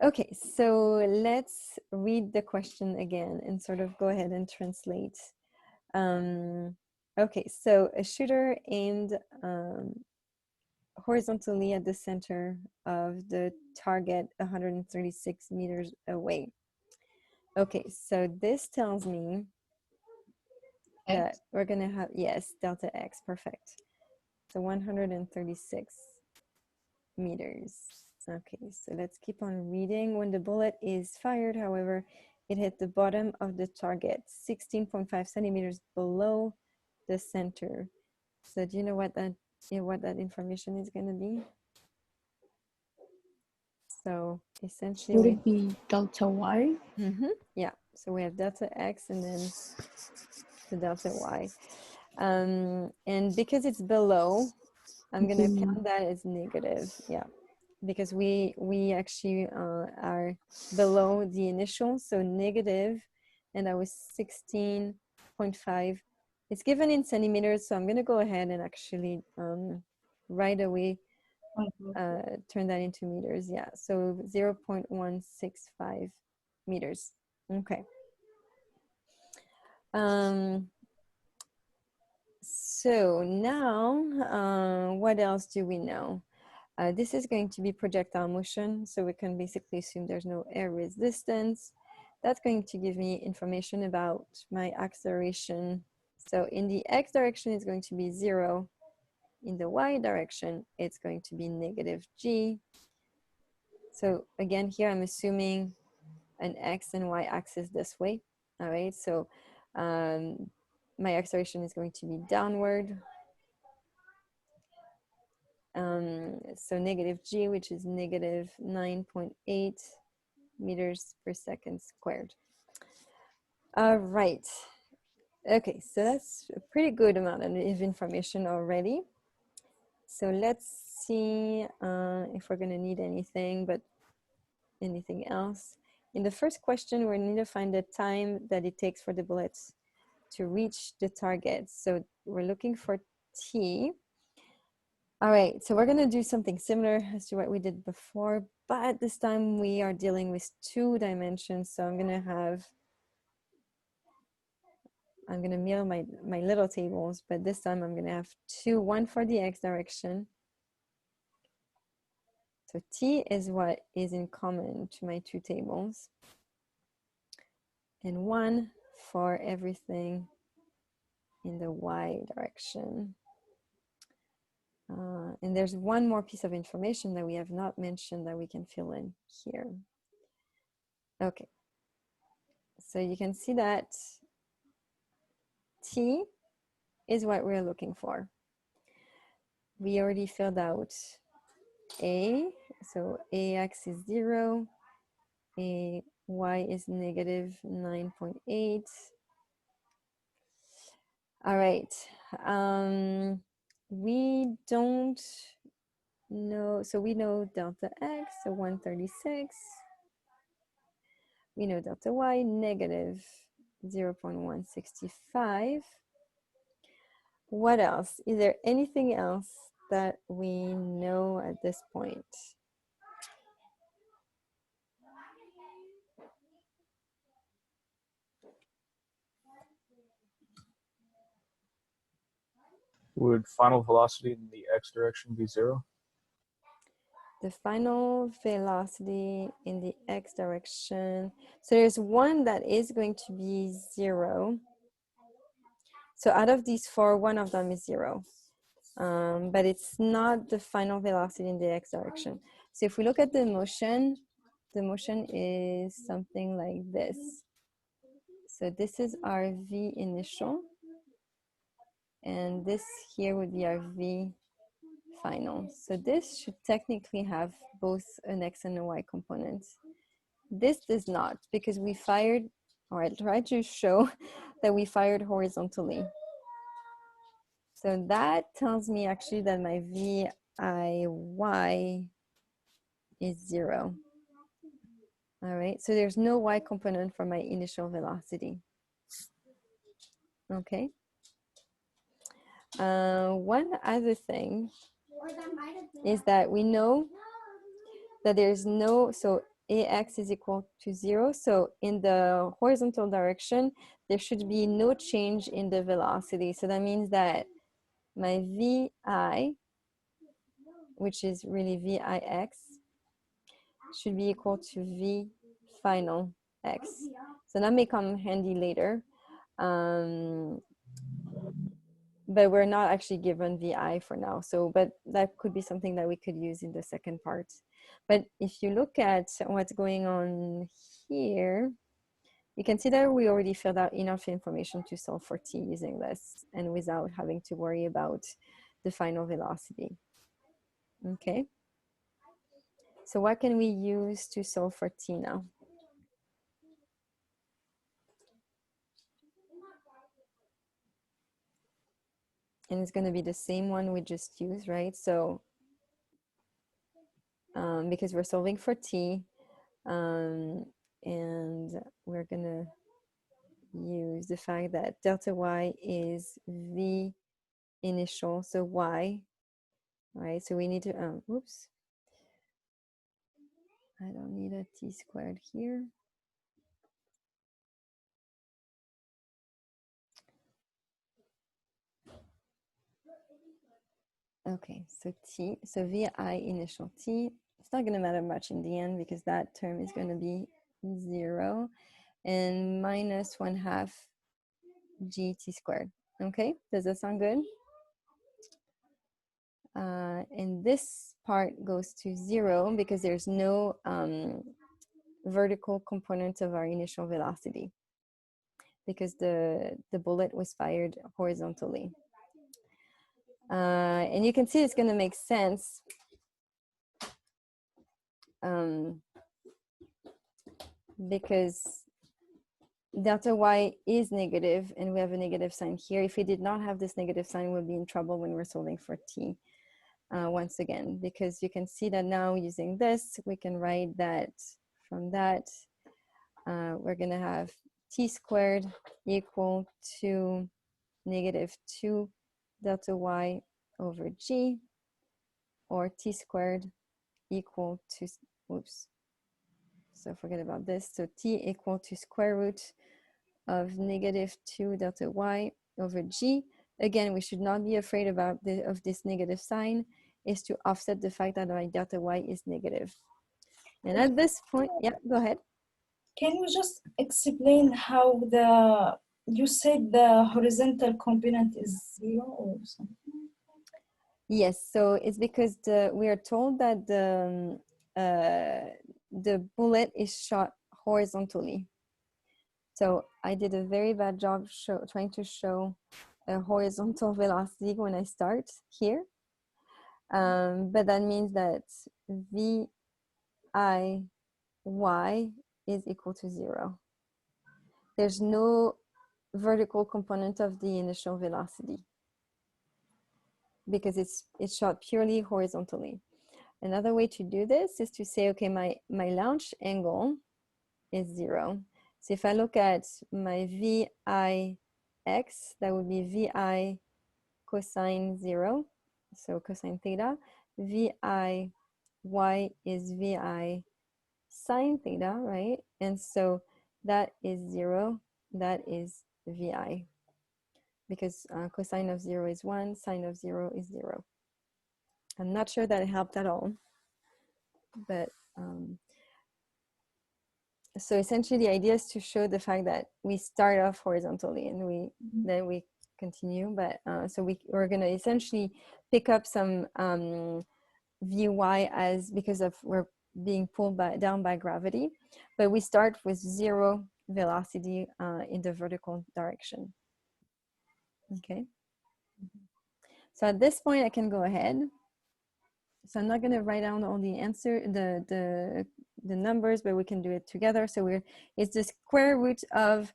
Okay, so let's read the question again and sort of go ahead and translate. Okay, so a shooter aimed horizontally at the center of the target 136 meters away. Okay, so this tells me that we're gonna have, yes, delta x, perfect. So 136 meters. Okay, so let's keep on reading. When the bullet is fired, however, it hit the bottom of the target, 16.5 centimeters below the center. So do you know what that information is going to be? So essentially, would it be delta y? Yeah, so we have delta x and then the delta y. And because it's below, I'm going to count that as negative. Yeah, because we actually are below the initial, so negative, and that was 16.5. It's given in centimeters, so I'm going to go ahead and actually right away turn that into meters. Yeah, so 0.165 meters. Okay. So now, what else do we know? This is going to be projectile motion, so we can basically assume there's no air resistance. That's going to give me information about my acceleration. So in the x direction, it's going to be 0. In the y direction, it's going to be negative g. So again, here I'm assuming an x and y axis this way. All right, so my acceleration is going to be downward. So negative g, which is negative 9.8 meters per second squared. All right. Okay, so that's a pretty good amount of information already. So let's see if we're going to need anything else. In the first question, we need to find the time that it takes for the bullets to reach the target. So we're looking for t. All right, so we're going to do something similar as to what we did before, but this time we are dealing with 2 dimensions. So I'm going to mirror my little tables, but this time I'm going to have 2, one for the x direction. So t is what is in common to my 2 tables, and 1 for everything in the y direction. And there's one more piece of information that we have not mentioned that we can fill in here. Okay, So you can see that t is what we're looking for. We already filled out a, so ax is 0, a y is negative 9.8. All right, we don't know, so we know delta x, so 136. We know delta y, negative 0.165. What else? Is there anything else that we know at this point? Would final velocity in the x direction be 0? The final velocity in the x direction. So there's one that is going to be 0. So out of these 4, one of them is 0. But it's not the final velocity in the x direction. So if we look at the motion is something like this. So this is our v initial, and this here would be our v final. So this should technically have both an x and a y component. This does not, because we fired, or I tried to show that we fired horizontally. So that tells me actually that my VIY is 0. All right, so there's no y component for my initial velocity. Okay. One other thing is that we know that there's no, so ax is equal to 0. So in the horizontal direction, there should be no change in the velocity. So that means that my VI, which is really VIX, should be equal to V final X. So that may come handy later. But we're not actually given VI for now. So, but that could be something that we could use in the second part. But if you look at what's going on here, you can see that we already filled out enough information to solve for t using this and without having to worry about the final velocity. Okay. So what can we use to solve for t now? And it's going to be the same one we just used, right? So because we're solving for t, and we're going to use the fact that delta y is v initial, so y, right? So we need to, oops, I don't need a t squared here. Okay, so t, so vi initial t, it's not going to matter much in the end because that term is going to be 0 and minus 1/2 gt squared. Okay, does that sound good? And this part goes to 0 because there's no vertical component of our initial velocity because the bullet was fired horizontally. And you can see it's going to make sense because delta y is negative and we have a negative sign here. If we did not have this negative sign, we'll be in trouble when we're solving for t once again, because you can see that now using this, we can write that from that, we're going to have t squared equal to negative 2 delta y over g, or t squared equal to, oops, so forget about this. So t equal to square root of negative 2 delta y over g. Again, we should not be afraid about of this negative sign, is to offset the fact that my delta y is negative. And at this point, yeah, go ahead. Can you just explain how you said the horizontal component is 0 or something? Yes, so it's because we are told that the bullet is shot horizontally. So I did a very bad job trying to show a horizontal velocity when I start here. But that means that VIY is equal to 0. There's no vertical component of the initial velocity because it's shot purely horizontally. Another way to do this is to say, okay, my launch angle is 0. So if I look at my VIX, that would be VI cosine 0, so cosine theta. VIY is VI sine theta, right? And so that is 0, that is VI. Because cosine of 0 is 1, sine of 0 is 0. I'm not sure that it helped at all, but so essentially the idea is to show the fact that we start off horizontally and then we continue, but so we're going to essentially pick up some Vy as because of we're being pulled down by gravity, but we start with 0 velocity in the vertical direction. Okay, so at this point I can go ahead. So I'm not going to write down all the answer, the numbers, but we can do it together. So it's the square root of,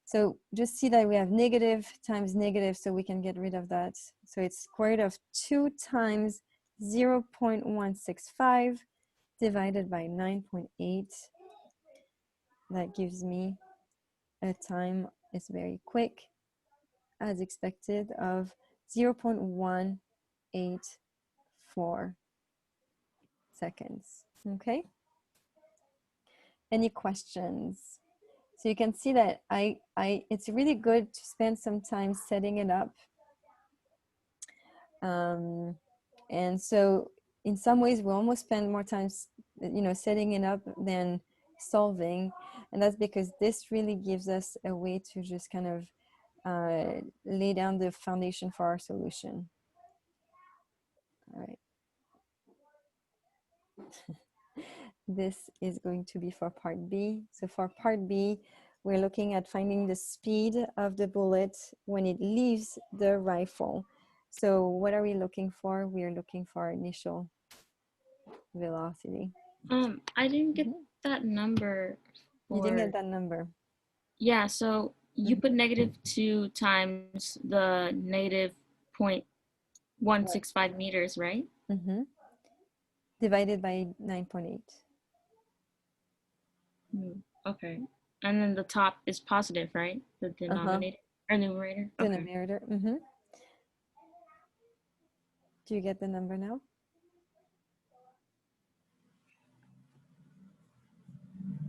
so just see that we have negative times negative, so we can get rid of that. So it's square root of 2 times 0.165 divided by 9.8. That gives me a time, it's very quick, as expected, of 0.184 seconds. Okay. Any questions? So you can see that it's really good to spend some time setting it up. And so in some ways we almost spend more time, setting it up than solving. And that's because this really gives us a way to just kind of lay down the foundation for our solution. All right. This is going to be for part B. So for part B, we're looking at finding the speed of the bullet when it leaves the rifle. So what are we looking for? We are looking for initial velocity. I didn't get that number. You didn't get that number? Yeah, so you put -2 times the negative 0.165 meters, right? Divided by 9.8. Okay. And then the top is positive, right? The denominator or numerator? The numerator. Do you get the number now?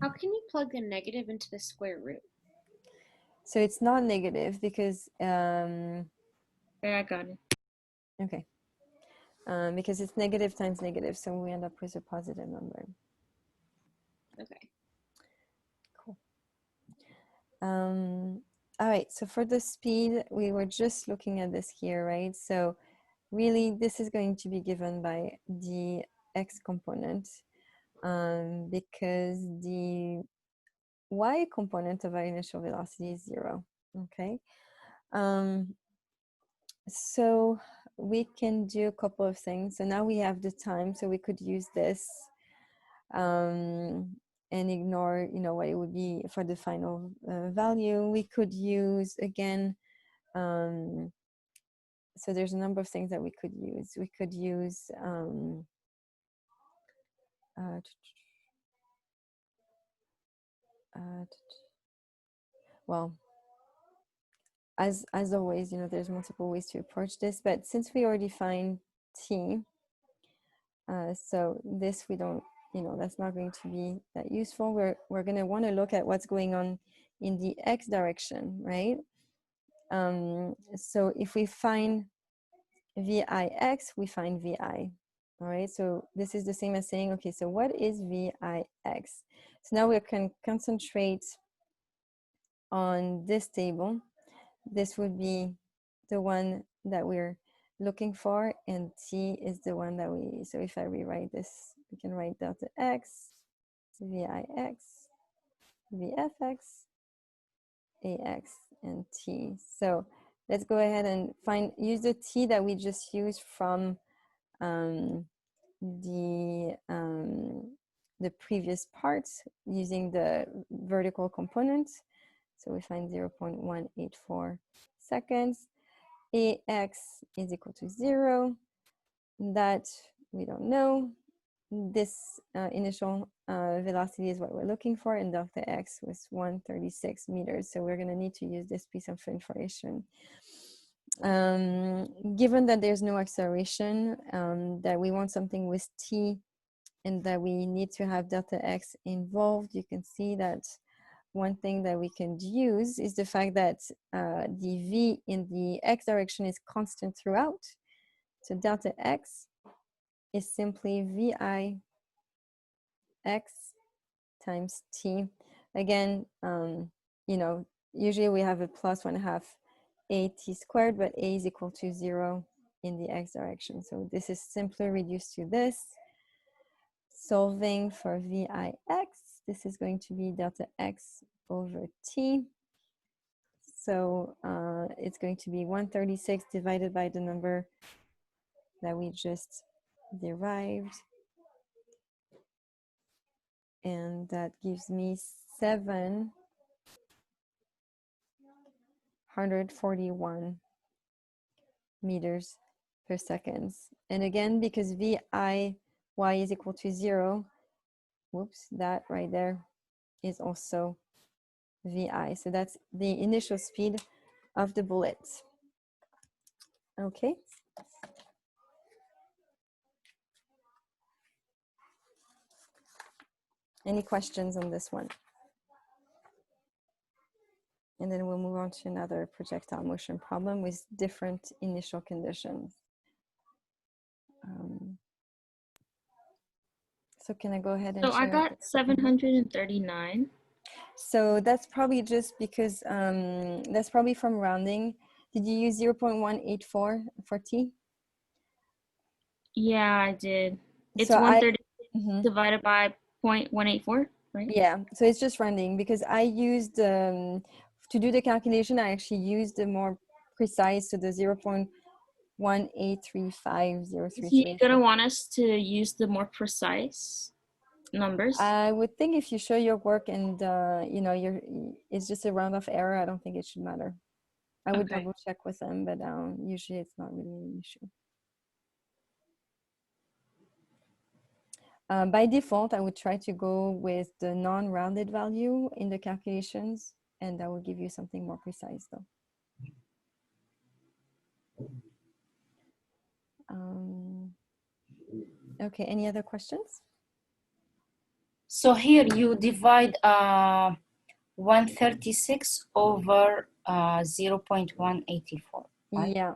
How can you plug a negative into the square root? So it's not negative because yeah, I got it. Okay. Because it's negative times negative, so we end up with a positive number. Okay. Cool. All right, so for the speed, we were just looking at this here, right? So really, this is going to be given by the x component because the y component of our initial velocity is 0, okay? So we can do a couple of things. So now we have the time, so we could use this and ignore, what it would be for the final value. We could use, again, so there's a number of things that we could use. We could use, well, as always, there's multiple ways to approach this, but since we already find t, so this we don't, that's not going to be that useful. We're going to want to look at what's going on in the x direction, right? So if we find VIX, we find VI. All right, so this is the same as saying, okay, so what is VIX? So now we can concentrate on this table. This would be the one that we're looking for, and T is the one that so if I rewrite this, we can write delta X, VIX, VFX, AX and T. So let's go ahead and use the T that we just used from the previous part using the vertical component. So we find 0.184 seconds. AX is equal to 0. That we don't know. This initial velocity is what we're looking for, and delta x was 136 meters. So we're going to need to use this piece of information. Given that there's no acceleration, that we want something with t, and that we need to have delta x involved, you can see that one thing that we can use is the fact that the v in the x direction is constant throughout. So delta x is simply vi x times t. Again, you know, usually we have a plus 1/2 at squared, but a is equal to 0 in the x direction. So this is simply reduced to this. Solving for vix, this is going to be delta x over t. So it's going to be 136 divided by the number that we just derived. And that gives me 741 meters per second. And again, because vi y is equal to 0, whoops, that right there is also vi. So that's the initial speed of the bullet. Okay. Any questions on this one? And then we'll move on to another projectile motion problem with different initial conditions. So can I go ahead and share? I got 739. So that's probably just because, that's probably from rounding. Did you use 0.184 for t? Yeah, I did. It's so 130 divided by 0.184, right? Yeah, so it's just rounding because I used, to do the calculation, I actually used the more precise, so the 0.1835033. You're gonna want us to use the more precise numbers? I would think if you show your work and, you know, it's just a round off error, I don't think it should matter. I would double check with them, but usually it's not really an issue. By default, I would try to go with the non-rounded value in the calculations, and that will give you something more precise though. Okay, any other questions? So here you divide 136 over 0.184, right? Yeah,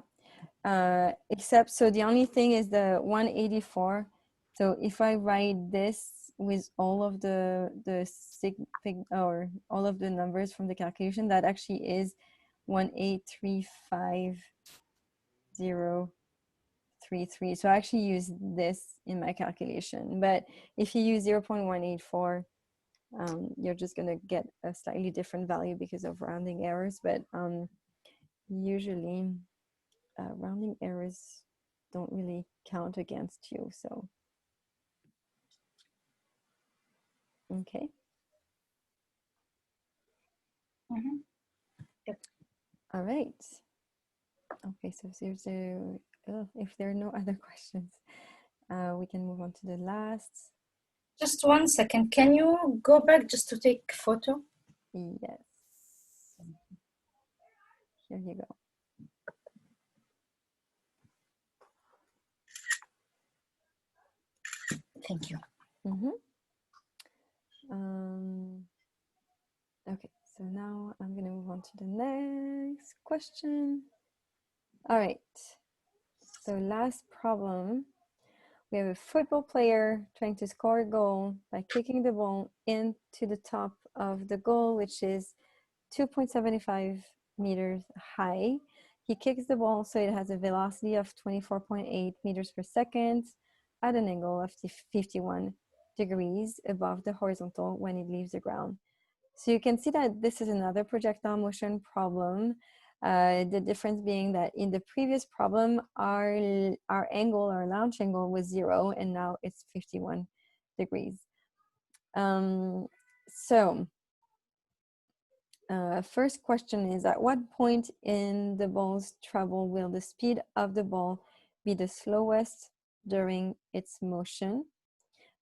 except, so the only thing is the 184. So if I write this with all of the or all of the numbers from the calculation, that actually is 1835033. So I actually use this in my calculation. But if you use 0.184, you're just going to get a slightly different value because of rounding errors. But usually rounding errors don't really count against you. So, okay. Yep. All right. Okay, so if there are no other questions, we can move on to the last. Just 1 second. Can you go back just to take a photo? Yes. Here you go. Thank you. Okay, so now I'm going to move on to the next question. All right. So last problem. We have a football player trying to score a goal by kicking the ball into the top of the goal, which is 2.75 meters high. He kicks the ball so it has a velocity of 24.8 meters per second at an angle of 51 degrees above the horizontal when it leaves the ground. So you can see that this is another projectile motion problem. The difference being that in the previous problem, our angle, our launch angle was 0, and now it's 51 degrees. First question is, at what point in the ball's travel will the speed of the ball be the slowest during its motion?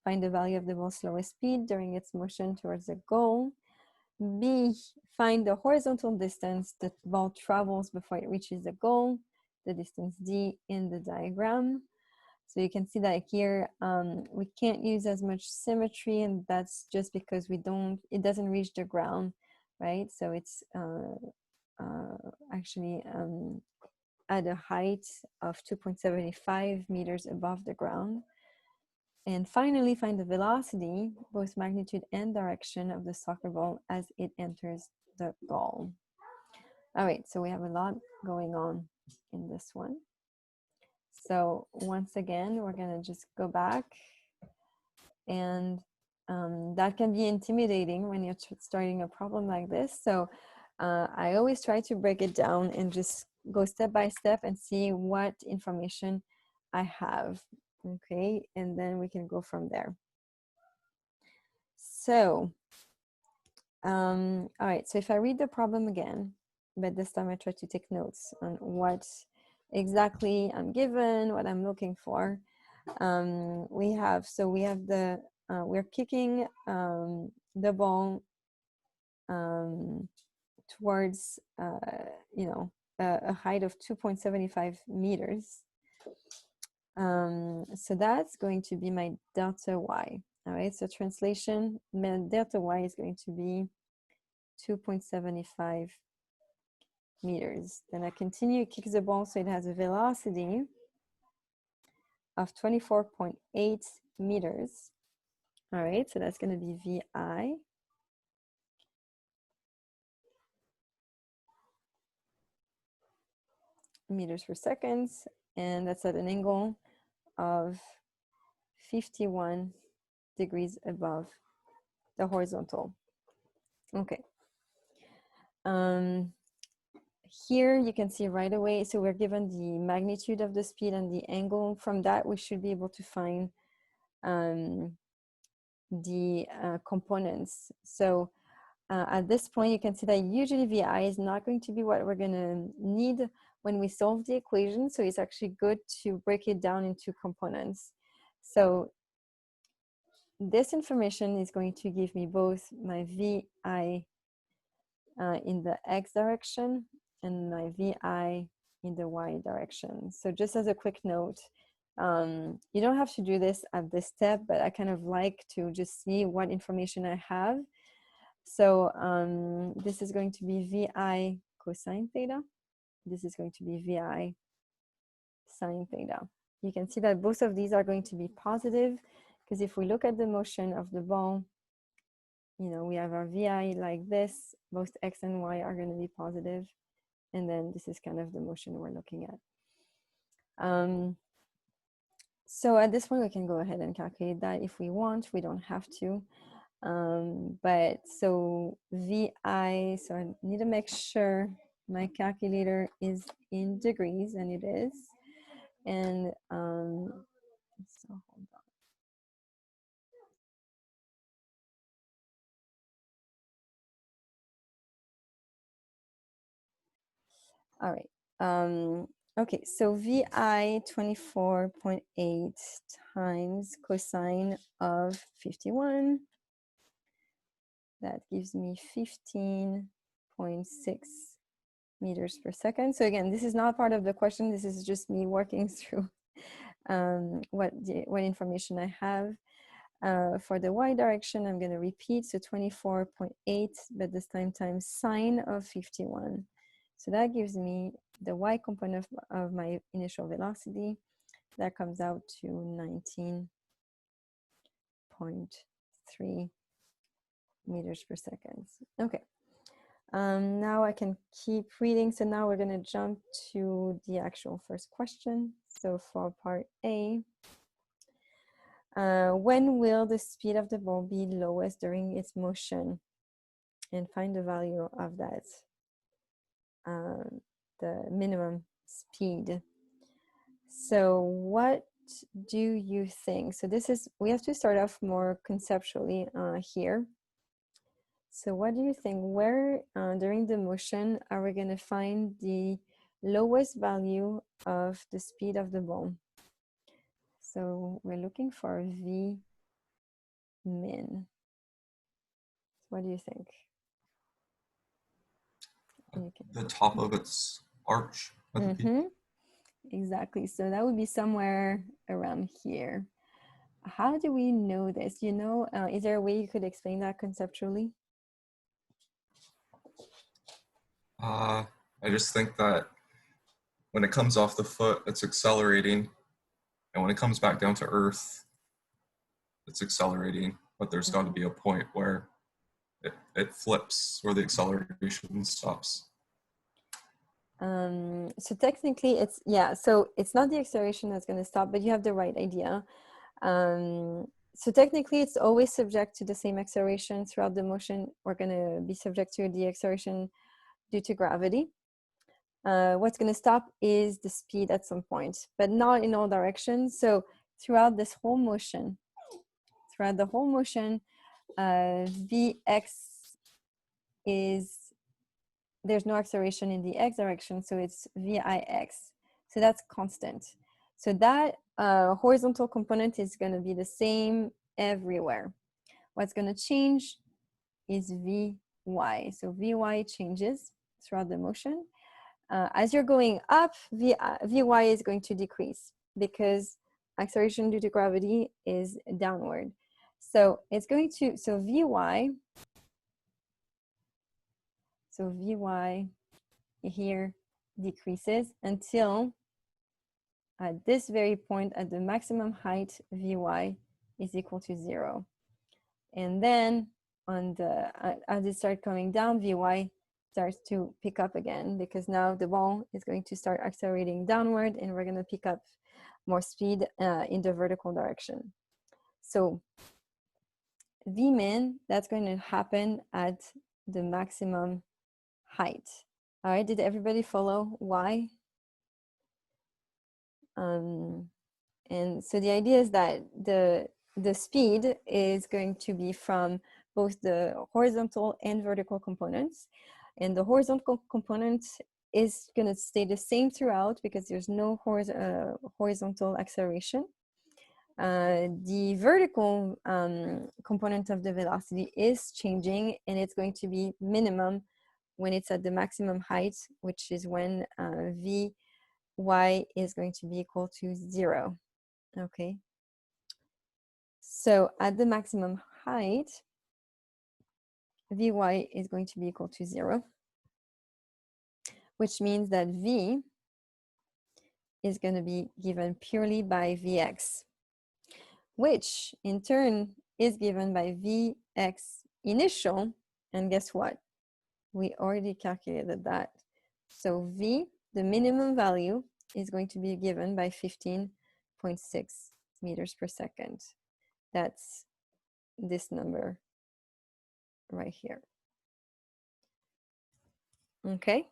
Find the value of the ball's slowest speed during its motion towards the goal. B, find the horizontal distance the ball travels before it reaches the goal, the distance D in the diagram. So you can see that here we can't use as much symmetry, and that's just because it doesn't reach the ground, right? So it's actually at a height of 2.75 meters above the ground. And finally, find the velocity, both magnitude and direction of the soccer ball as it enters the goal. All right, so we have a lot going on in this one. So once again, we're gonna just go back, and that can be intimidating when you're starting a problem like this. So I always try to break it down and just go step by step and see what information I have. Okay, and then we can go from there. So, all right, so if I read the problem again, but this time I try to take notes on what exactly I'm given, what I'm looking for. We have the, we're kicking the ball towards, you know, a height of 2.75 meters. So that's going to be my delta y. All right, so translation, my delta y is going to be 2.75 meters. Then I continue, kick the ball, so it has a velocity of 24.8 meters. All right, so that's going to be VI. Meters per second, and that's at an angle of 51 degrees above the horizontal. Okay. Here you can see right away, so we're given the magnitude of the speed and the angle. From that, we should be able to find the components. So at this point, you can see that usually VI is not going to be what we're going to need when we solve the equation. So it's actually good to break it down into components. So this information is going to give me both my VI in the X direction and my VI in the Y direction. So just as a quick note, you don't have to do this at this step, but I kind of like to just see what information I have. So this is going to be VI cosine theta. This is going to be VI sine theta. You can see that both of these are going to be positive, because if we look at the motion of the ball, you know, we have our VI like this, both X and Y are going to be positive. And then this is kind of the motion we're looking at. So at this point, we can go ahead and calculate that if we want. We don't have to. But so VI, so I need to make sure my calculator is in degrees, and it is. And so hold on. All right. Okay, so VI 24.8 times cosine of 51. That gives me 15.6 meters per second. So again, this is not part of the question. This is just me working through what information I have. For the Y direction, I'm going to repeat. So 24.8, but this time times sine of 51. So that gives me the Y component of my initial velocity. That comes out to 19.3 meters per second. Okay. Now I can keep reading. So now we're going to jump to the actual first question. So for part A, when will the speed of the ball be lowest during its motion? and find the value of that, the minimum speed. So what do you think? So this is, we have to start off more conceptually here. So what do you think, where during the motion are we going to find the lowest value of the speed of the ball? So we're looking for V min. What do you think? The top of its arch. Exactly. So that would be somewhere around here. How do we know this? You know, is there a way you could explain that conceptually? I just think that when it comes off the foot, it's accelerating. And when it comes back down to earth, it's accelerating. But there's got to be a point where it flips, where the acceleration stops. So technically it's, yeah, so it's not the acceleration that's going to stop, but you have the right idea. So technically it's always subject to the same acceleration throughout the motion. We're going to be subject to the acceleration due to gravity. What's going to stop is the speed at some point, but not in all directions. So throughout this whole motion, Vx is, there's no acceleration in the x direction, so it's Vix. So that's constant. So that horizontal component is going to be the same everywhere. What's going to change is Vy. So Vy changes throughout the motion. As you're going up, Vy is going to decrease because acceleration due to gravity is downward. So it's going to, so Vy here decreases until at this very point, at the maximum height, Vy is equal to 0. And then on the, as it starts coming down, Vy starts to pick up again, because now the ball is going to start accelerating downward and we're going to pick up more speed in the vertical direction. So Vmin, that's going to happen at the maximum height. All right, did everybody follow why? And so the idea is that the speed is going to be from both the horizontal and vertical components. And the horizontal component is going to stay the same throughout because there's no horizontal acceleration. The vertical component of the velocity is changing, and it's going to be minimum when it's at the maximum height, which is when Vy is going to be equal to 0. Okay. So at the maximum height, Vy is going to be equal to 0, which means that V is going to be given purely by Vx, which in turn is given by Vx initial. And guess what? We already calculated that. So V, the minimum value, is going to be given by 15.6 meters per second. That's this number right here. Okay.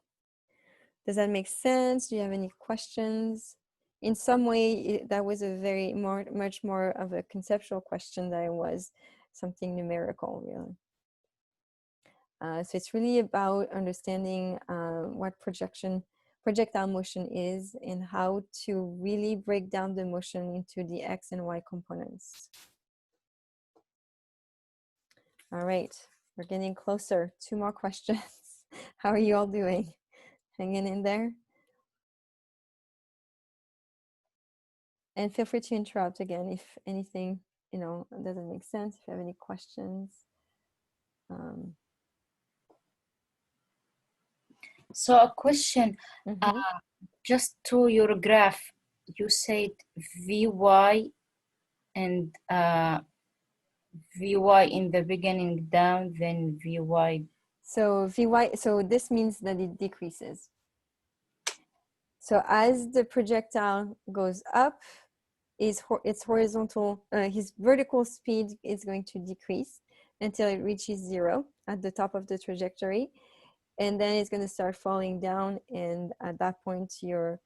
Does that make sense? Do you have any questions? In some way, that was a much more of a conceptual question than it was something numerical, really. So it's really about understanding what projectile motion is and how to really break down the motion into the X and Y components. All right, we're getting closer. 2 more questions. How are you all doing? Hanging in there? And feel free to interrupt again if anything, you know, doesn't make sense, if you have any questions. So a question, just to your graph, you said Vy and Vy in the beginning down, then Vy. So Vy, so this means that it decreases. So as the projectile goes up, its horizontal, his vertical speed is going to decrease until it reaches 0. at the top of the trajectory, and then it's going to start falling down, and at that point your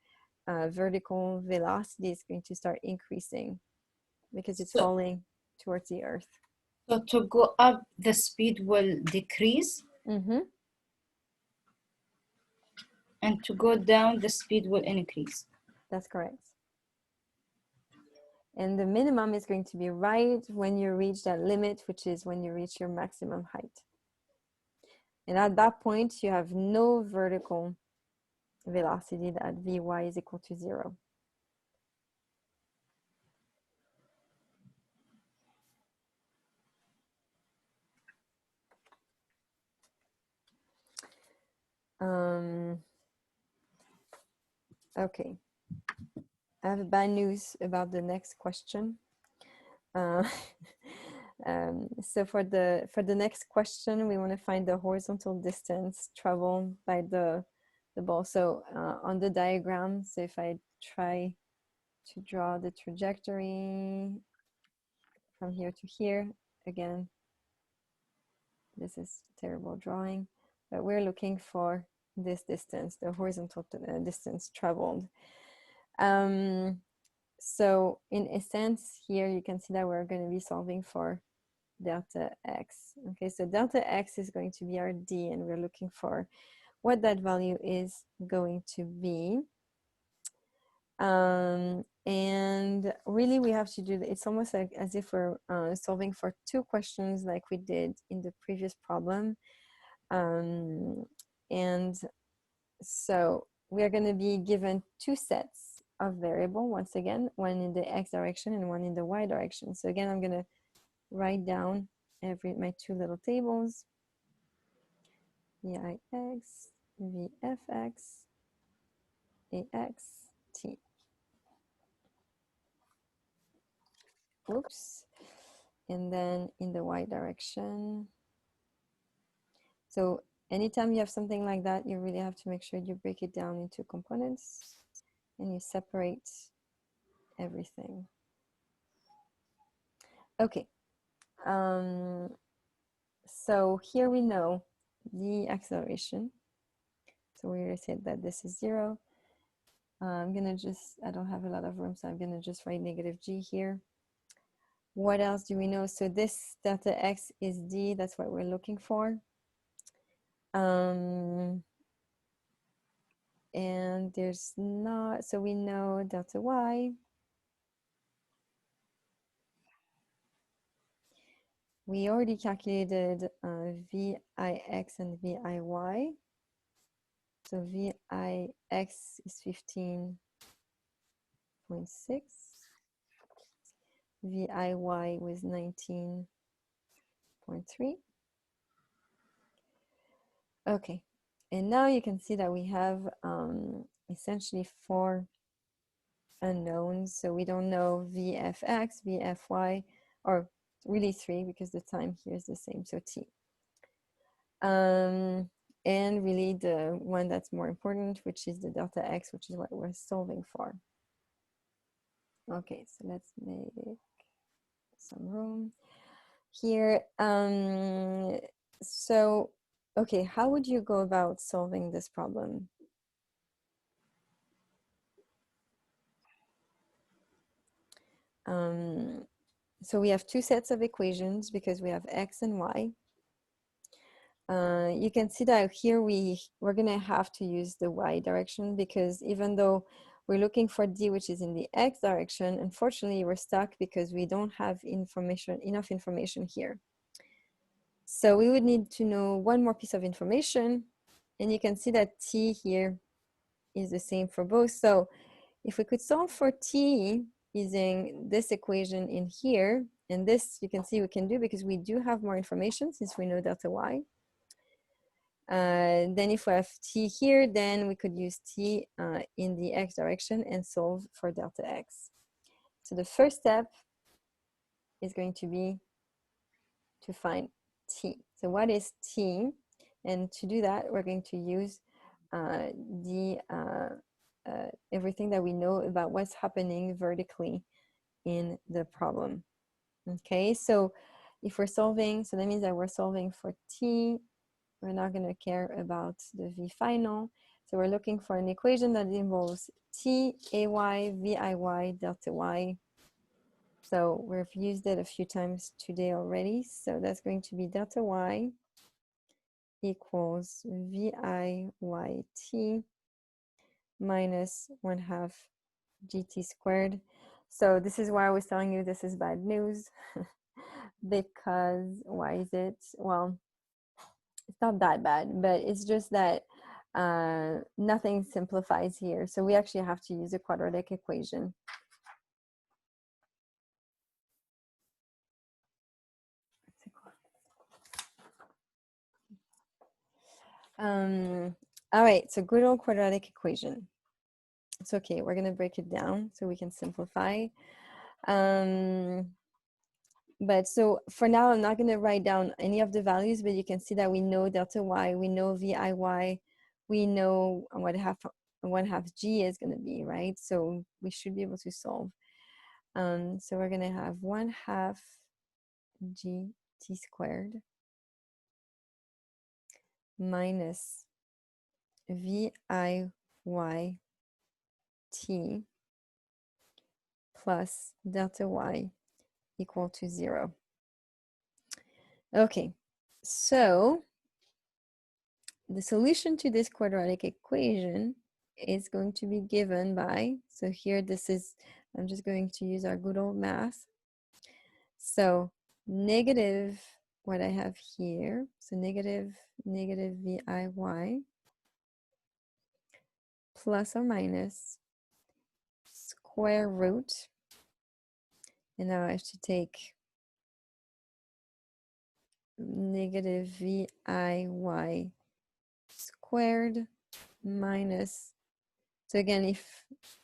vertical velocity is going to start increasing because it's falling towards the earth. So to go up, the speed will decrease. Mm-hmm. And to go down, the speed will increase. That's correct. And the minimum is going to be right when you reach that limit, which is when you reach your maximum height. And at that point, you have no vertical velocity, that Vy is equal to 0. Okay, I have bad news about the next question. So for the next question, we want to find the horizontal distance traveled by the ball. So on the diagram, so if I try to draw the trajectory from here to here, again, this is terrible drawing, but we're looking for this distance, the horizontal distance traveled. So in a sense here, you can see that we're going to be solving for delta x. Okay, so delta x is going to be our d, and we're looking for what that value is going to be. And really we have to do, it's almost like as if we're solving for two questions like we did in the previous problem. And so we are going to be given two sets of variable, once again, one in the x direction and one in the y direction. So again, I'm going to write down my two little tables, Vix, Vfx, Ax, t. Oops. And then in the y direction. So anytime you have something like that, you really have to make sure you break it down into components and you separate everything. Okay. So here we know the acceleration. So we already said that this is 0. I'm gonna just, I don't have a lot of room, so I'm gonna just write negative g here. What else do we know? So this delta x is d, that's what we're looking for. And there's not, so we know delta y. We already calculated Vix and Viy. So Vix is 15.6. Viy was 19.3. Okay, and now you can see that we have essentially 4 unknowns. So we don't know Vfx, Vfy, or really 3 because the time here is the same, so t. And really the one that's more important, which is the delta x, which is what we're solving for. Okay, so let's make some room here. So, okay, how would you go about solving this problem? So we have two sets of equations because we have x and y. You can see that here we're gonna have to use the y direction because even though we're looking for d, which is in the x direction, unfortunately we're stuck because we don't have enough information here. So we would need to know one more piece of information, and you can see that t here is the same for both. So if we could solve for t using this equation in here, and this you can see we can do because we do have more information since we know delta y. Then if we have t here, then we could use t in the x direction and solve for delta x. So the first step is going to be to find t. So what is t? And to do that, we're going to use everything that we know about what's happening vertically in the problem. Okay, so if we're solving, so that means that we're solving for t, we're not going to care about the v final. So we're looking for an equation that involves t, ay, viy, delta y. So we've used it a few times today already. So that's going to be delta y equals viyt minus 1/2 gt squared. So this is why I was telling you this is bad news. Because why is it? Well, it's not that bad, but it's just that nothing simplifies here. So we actually have to use a quadratic equation. All right, so good old quadratic equation. It's okay, we're gonna break it down so we can simplify. But so for now, I'm not gonna write down any of the values, but you can see that we know delta y, we know viy, we know what 1/2 g is gonna be, right? So we should be able to solve. So we're gonna have 1/2 g t squared minus viy t plus delta y equal to 0. Okay, so the solution to this quadratic equation is going to be given by, so here this is, I'm just going to use our good old math. So negative what I have here, so negative viy plus or minus square root, and now I have to take negative viy squared minus, so again,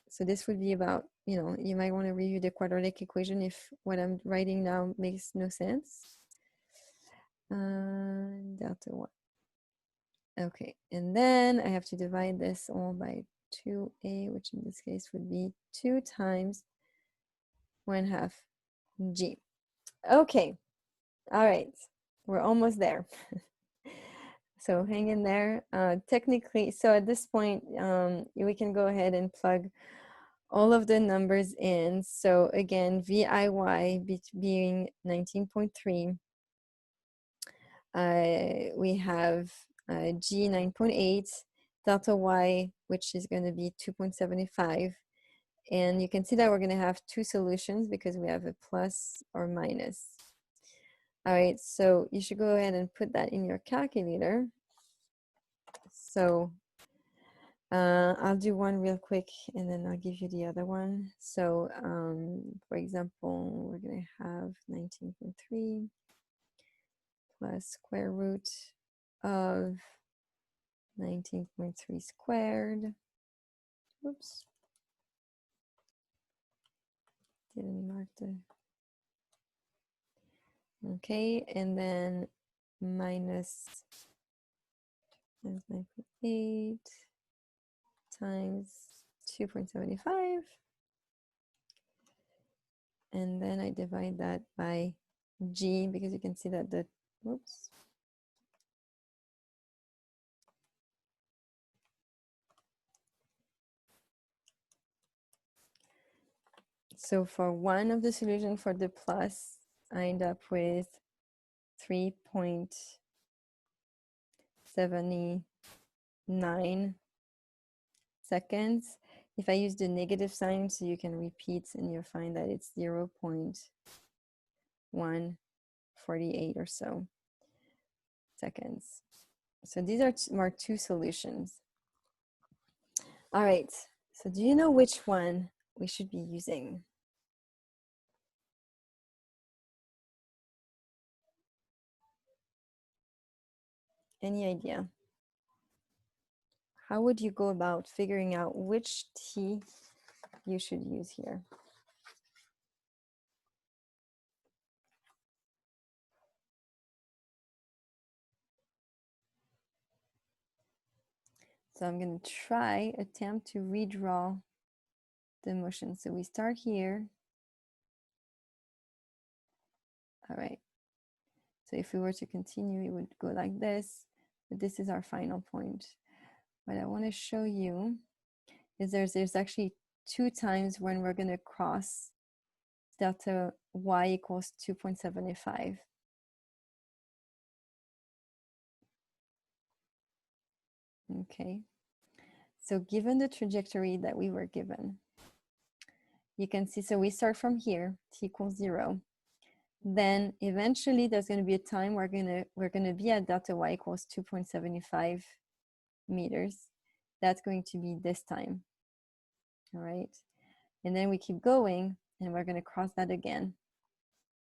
so this would be about, you might want to review the quadratic equation if what I'm writing now makes no sense. Delta 1. Okay, and then I have to divide this all by 2a, which in this case would be 2 times 1/2 g. Okay, all right, we're almost there. So hang in there. Technically, so at this point, we can go ahead and plug all of the numbers in. So again, VIY being 19.3. We have G 9.8, delta Y, which is going to be 2.75. And you can see that we're going to have two solutions because we have a plus or minus. All right, so you should go ahead and put that in your calculator. So I'll do one real quick and then I'll give you the other one. So for example, we're going to have 19.3 plus square root of 19.3 squared. Oops. Didn't mark the. Okay, and then minus 9.8 times 2.75. And then I divide that by G because you can see that the, whoops. So for one of the solution for the plus, I end up with 3.79 seconds. If I use the negative sign, so you can repeat and you'll find that it's 0.148 or so seconds. So these are two solutions. All right, so do you know which one we should be using? Any idea? How would you go about figuring out which T you should use here? So I'm going to attempt to redraw the motion. So we start here. All right. So if we were to continue, it would go like this, but this is our final point. What I want to show you is there's actually 2 times when we're going to cross delta y equals 2.75. Okay, so given the trajectory that we were given, you can see, so we start from here, t equals 0. Then eventually there's going to be a time we're going to be at delta y equals 2.75 meters. That's going to be this time. All right. And then we keep going and we're going to cross that again.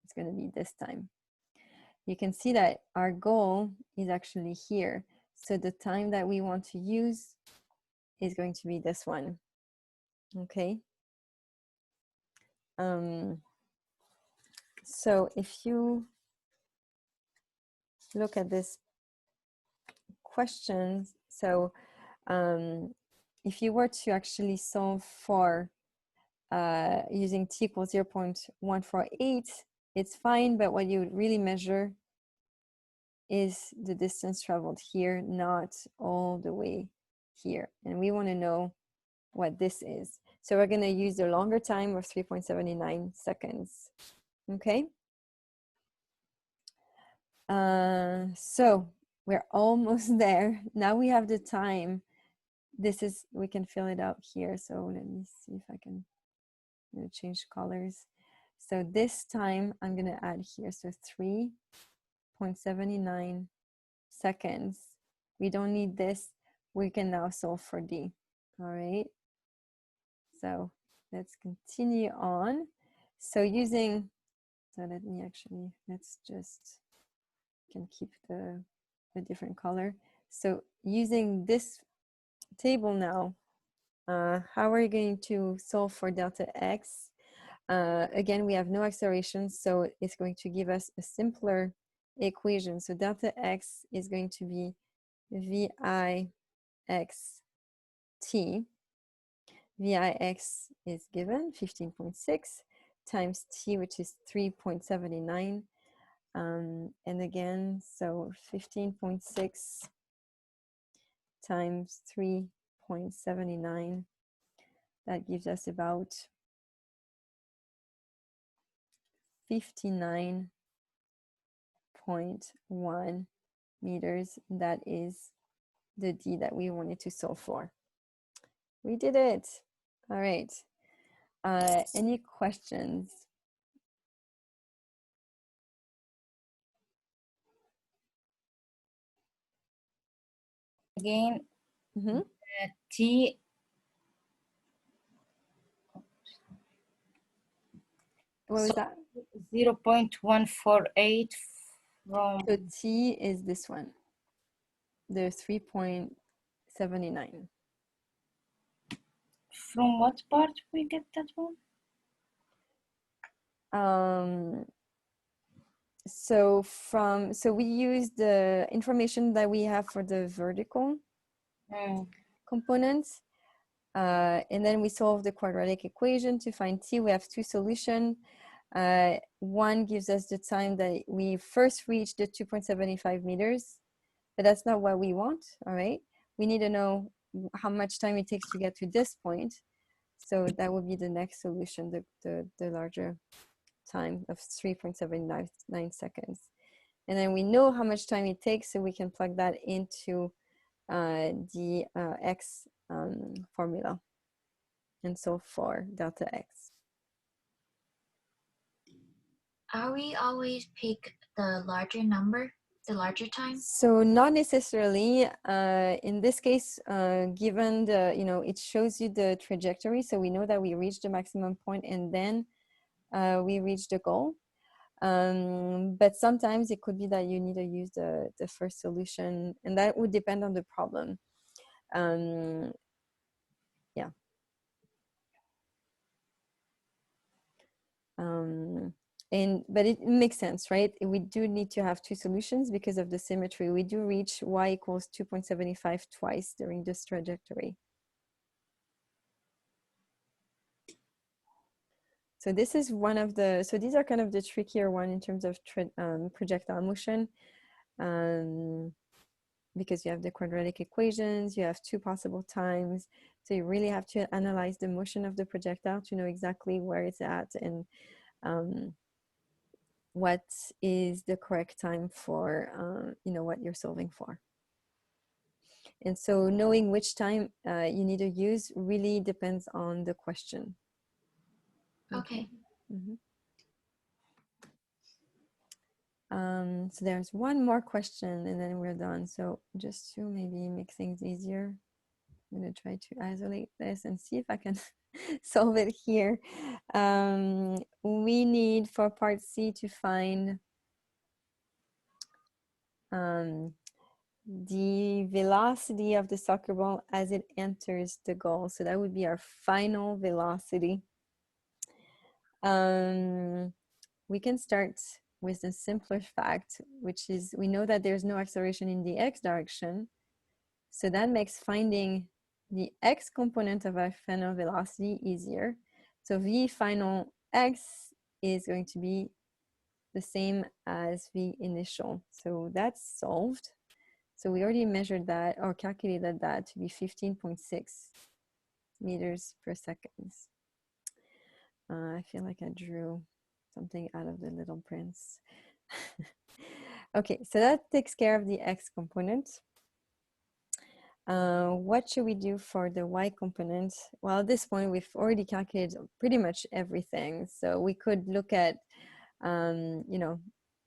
It's going to be this time. You can see that our goal is actually here. So the time that we want to use is going to be this one. Okay. So if you look at this question, so if you were to actually solve for using t equals 0.148, it's fine, but what you would really measure is the distance traveled here, not all the way here. And we want to know what this is. So we're going to use the longer time of 3.79 seconds. Okay. So we're almost there. Now we have the time. This is, we can fill it out here. So let me see if I can change colors. So this time I'm going to add here. So 3.79 seconds. We don't need this. We can now solve for D. All right. So let's continue on. So using, so let me actually, let's just, can keep the different color. So using this table now, how are you going to solve for delta x? Again, we have no acceleration, so it's going to give us a simpler equation. So delta x is going to be VIX t. VIX is given 15.6 times t, which is 3.79. And again, so 15.6 times 3.79, that gives us about 59.1 meters. That is the D that we wanted to solve for. We did it. All right. Any questions? Again, Mm-hmm. T. What was that? 0.148 from. So T is this one. The 3.79. From what part we get that one? So we use the information that we have for the vertical components, and then we solve the quadratic equation to find T. We have 2 solutions. One gives us the time that we first reached the 2.75 meters, but that's not what we want. All right, we need to know how much time it takes to get to this point. So that would be the next solution, the larger time of 3.79 seconds. And then we know how much time it takes, so we can plug that into the x formula, and so for delta x. Are we always pick the larger number, the larger time? So not necessarily. In this case, given the, it shows you the trajectory, so we know that we reached the maximum point and then we reach the goal. But sometimes it could be that you need to use the first solution, and that would depend on the problem. Yeah. But it makes sense, right? We do need to have 2 solutions because of the symmetry. We do reach y equals 2.75 twice during this trajectory. So this is one of the, so these are kind of the trickier one in terms of projectile motion, because you have the quadratic equations, you have two possible times. So you really have to analyze the motion of the projectile to know exactly where it's at and what is the correct time for, you know, what you're solving for. And so knowing which time you need to use really depends on the question. Okay. Mm-hmm. So there's one more question and then we're done. So just to maybe make things easier, I'm going to try to isolate this and see if I can solve it here. We need for part C to find the velocity of the soccer ball as it enters the goal. So that would be our final velocity. We can start with a simpler fact, which is we know that there's no acceleration in the x direction. So that makes finding the x component of our final velocity easier. So v final x is going to be the same as v initial. So that's solved. So we already measured that or calculated that to be 15.6 meters per second. I feel like I drew something out of the Little Prince. Okay, so that takes care of the x component. What should we do for the y component? Well, at this point, we've already calculated pretty much everything. So we could look at, you know,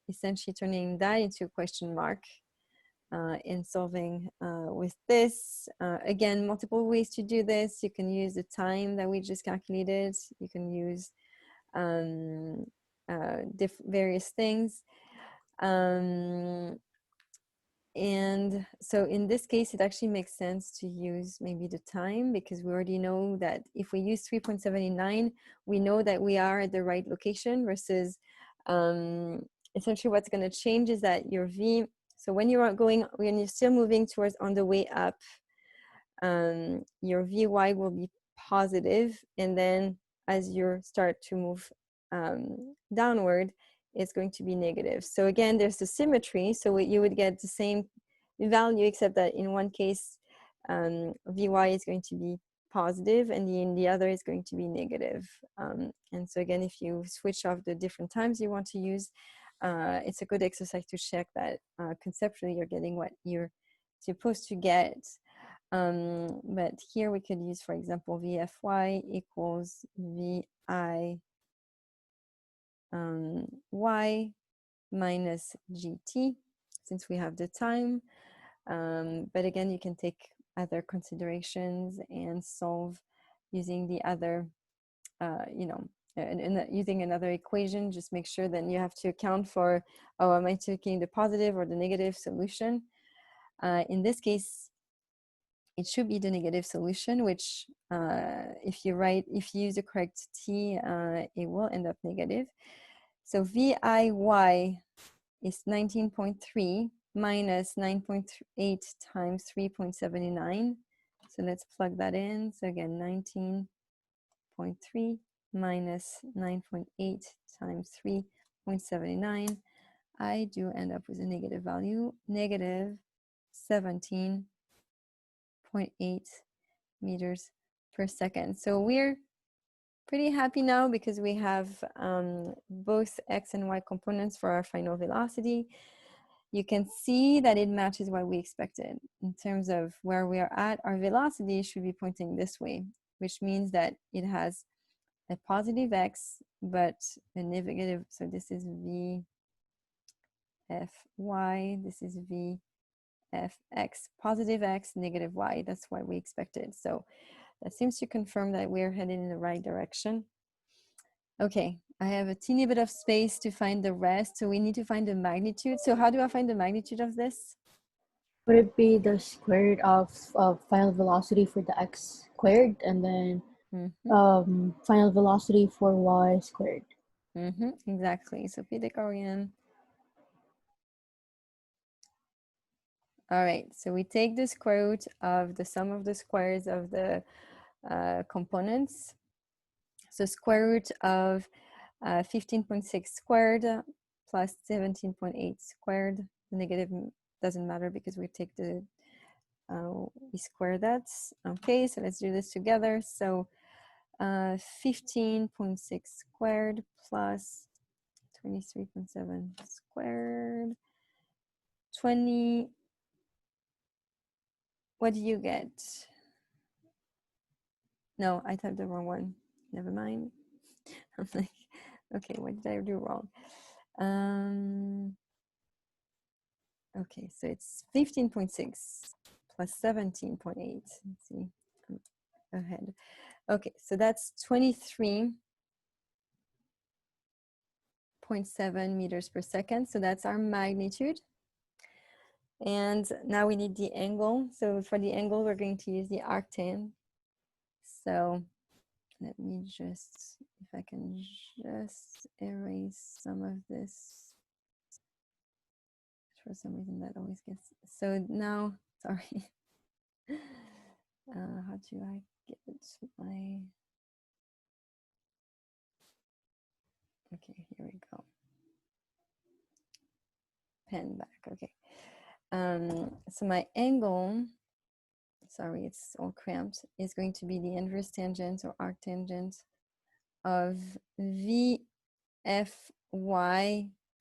essentially turning that into a question mark in solving with this. Again, multiple ways to do this. You can use the time that we just calculated. You can use various things. And so in this case, it actually makes sense to use maybe the time, because we already know that if we use 3.79, we know that we are at the right location, versus essentially what's going to change is that your V, so when you're still moving towards on the way up, your Vy will be positive, and then as you start to move downward, it's going to be negative. So again, there's the symmetry. So you would get the same value, except that in one case, Vy is going to be positive, and in the other is going to be negative. And so again, if you switch off the different times you want to use, it's a good exercise to check that conceptually you're getting what you're supposed to get. But here we could use, for example, Vfy equals Vi y minus gt, since we have the time. But again, you can take other considerations and solve using the other, you know, using another equation. Just make sure that you have to account for, oh, am I taking the positive or the negative solution? In this case, it should be the negative solution, which if you use the correct t, it will end up negative. So VIY is 19.3 minus 9.8 times 3.79. So let's plug that in. So again, 19.3 minus 9.8 times 3.79. I do end up with a negative value, negative 17.8 meters per second. So we're pretty happy now because we have both x and y components for our final velocity. You can see that it matches what we expected. In terms of where we are at, our velocity should be pointing this way, which means that it has a positive x, but a negative, so this is v fy, this is v fx, positive x, negative y. That's what we expected. So that seems to confirm that we're heading in the right direction. Okay, I have a teeny bit of space to find the rest. So we need to find the magnitude. So how do I find the magnitude of this? Would it be the square root of final velocity for the x squared, and then final velocity for y squared? Exactly. So Pythagorean. All right, so we take the square root of the sum of the squares of the components. So square root of 15.6 squared plus 17.8 squared. The negative doesn't matter because we take the, we square that. Okay, so let's do this together. So 15.6 squared plus 23.7 squared. 20, what do you get? No, I typed the wrong one. Never mind. I'm like, okay, what did I do wrong? Okay, so it's 15.6 plus 17.8. Let's see, I'm ahead. Okay, so that's 23.7 meters per second. So that's our magnitude. And now we need the angle. So for the angle, we're going to use the arctan. So let me just, if I can just erase some of this. For some reason that always gets, so now, sorry. How do I get my, okay, here we go. Pen back, okay. So my angle, sorry, it's all cramped, is going to be the inverse tangent or arctangent of VFY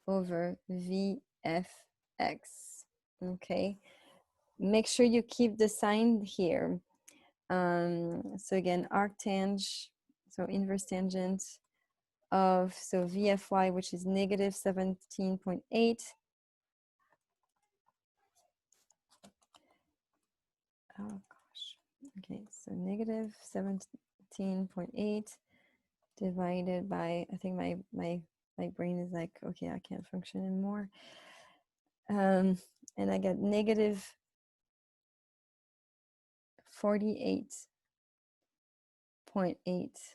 over VFX, okay? Make sure you keep the sign here. So again, arctange, so inverse tangent of, so VFY, which is negative 17.8. Oh gosh, okay, so negative 17.8 divided by, I think my brain is like, okay, I can't function anymore. And I get negative 48.8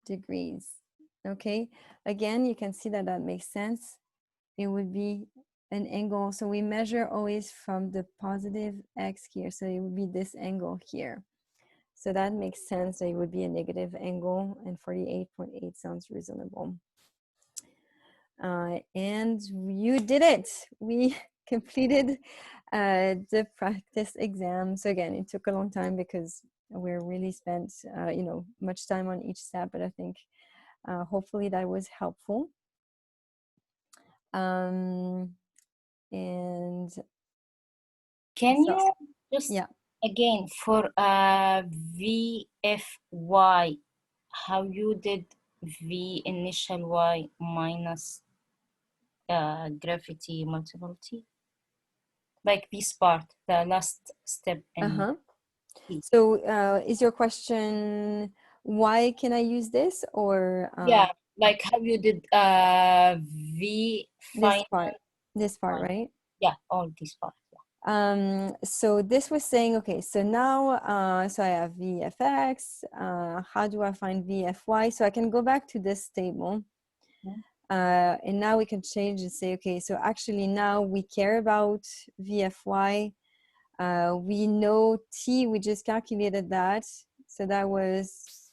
degrees. Okay, again, you can see that that makes sense. It would be an angle. So we measure always from the positive x here. So it would be this angle here. So that makes sense. That it would be a negative angle, and 48.8 sounds reasonable. And you did it. We completed the practice exam. So again, it took a long time because we really spent, you know, much time on each step, but I think hopefully that was helpful. And can you just again for VFY, how you did V initial Y minus gravity multiplicity, like this part, the last step in So is your question, why can I use this, or yeah, like how you did V final, this part, right? Yeah, all this part. So this was saying, okay, so now so I have VFX, how do I find VFY? So I can go back to this table, and now we can change and say, okay, so actually now we care about VFY. We know T, we just calculated that. So that was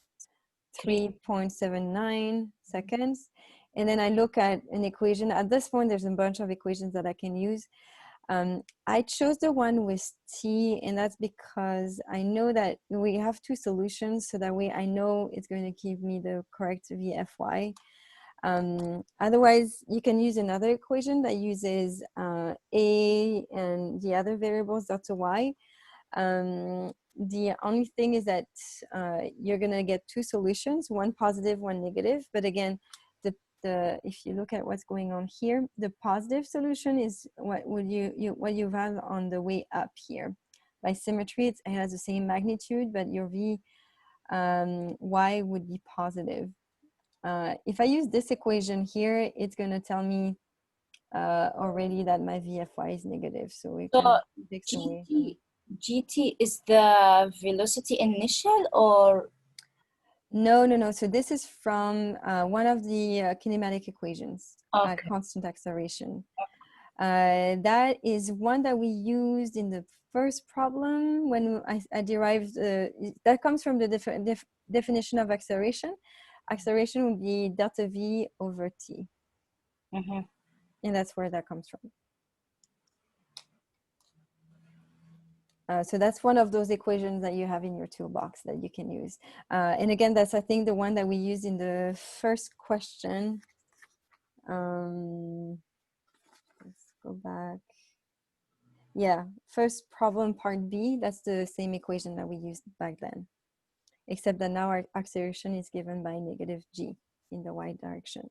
3.79 seconds. And then I look at an equation. At this point, there's a bunch of equations that I can use. I chose the one with T, and that's because I know that we have two solutions, so that way I know it's going to give me the correct VFY. Otherwise, you can use another equation that uses A and the other variables delta Y. The only thing is that you're going to get two solutions, one positive, one negative. But again, if you look at what's going on here, the positive solution is what what you have on the way up here. By symmetry, it has the same magnitude, but your Y would be positive. If I use this equation here, it's going to tell me already that my VFY is negative. So it kind of takes away. GT is the velocity initial, or? No. So this is from one of the kinematic equations at constant acceleration. That is one that we used in the first problem when I derived, that comes from the definition of acceleration. Acceleration would be delta V over T. Mm-hmm. And that's where that comes from. So that's one of those equations that you have in your toolbox that you can use. And again, that's, I think, the one that we used in the first question. Let's go back. Yeah, first problem part B, that's the same equation that we used back then, except that now our acceleration is given by negative G in the y direction.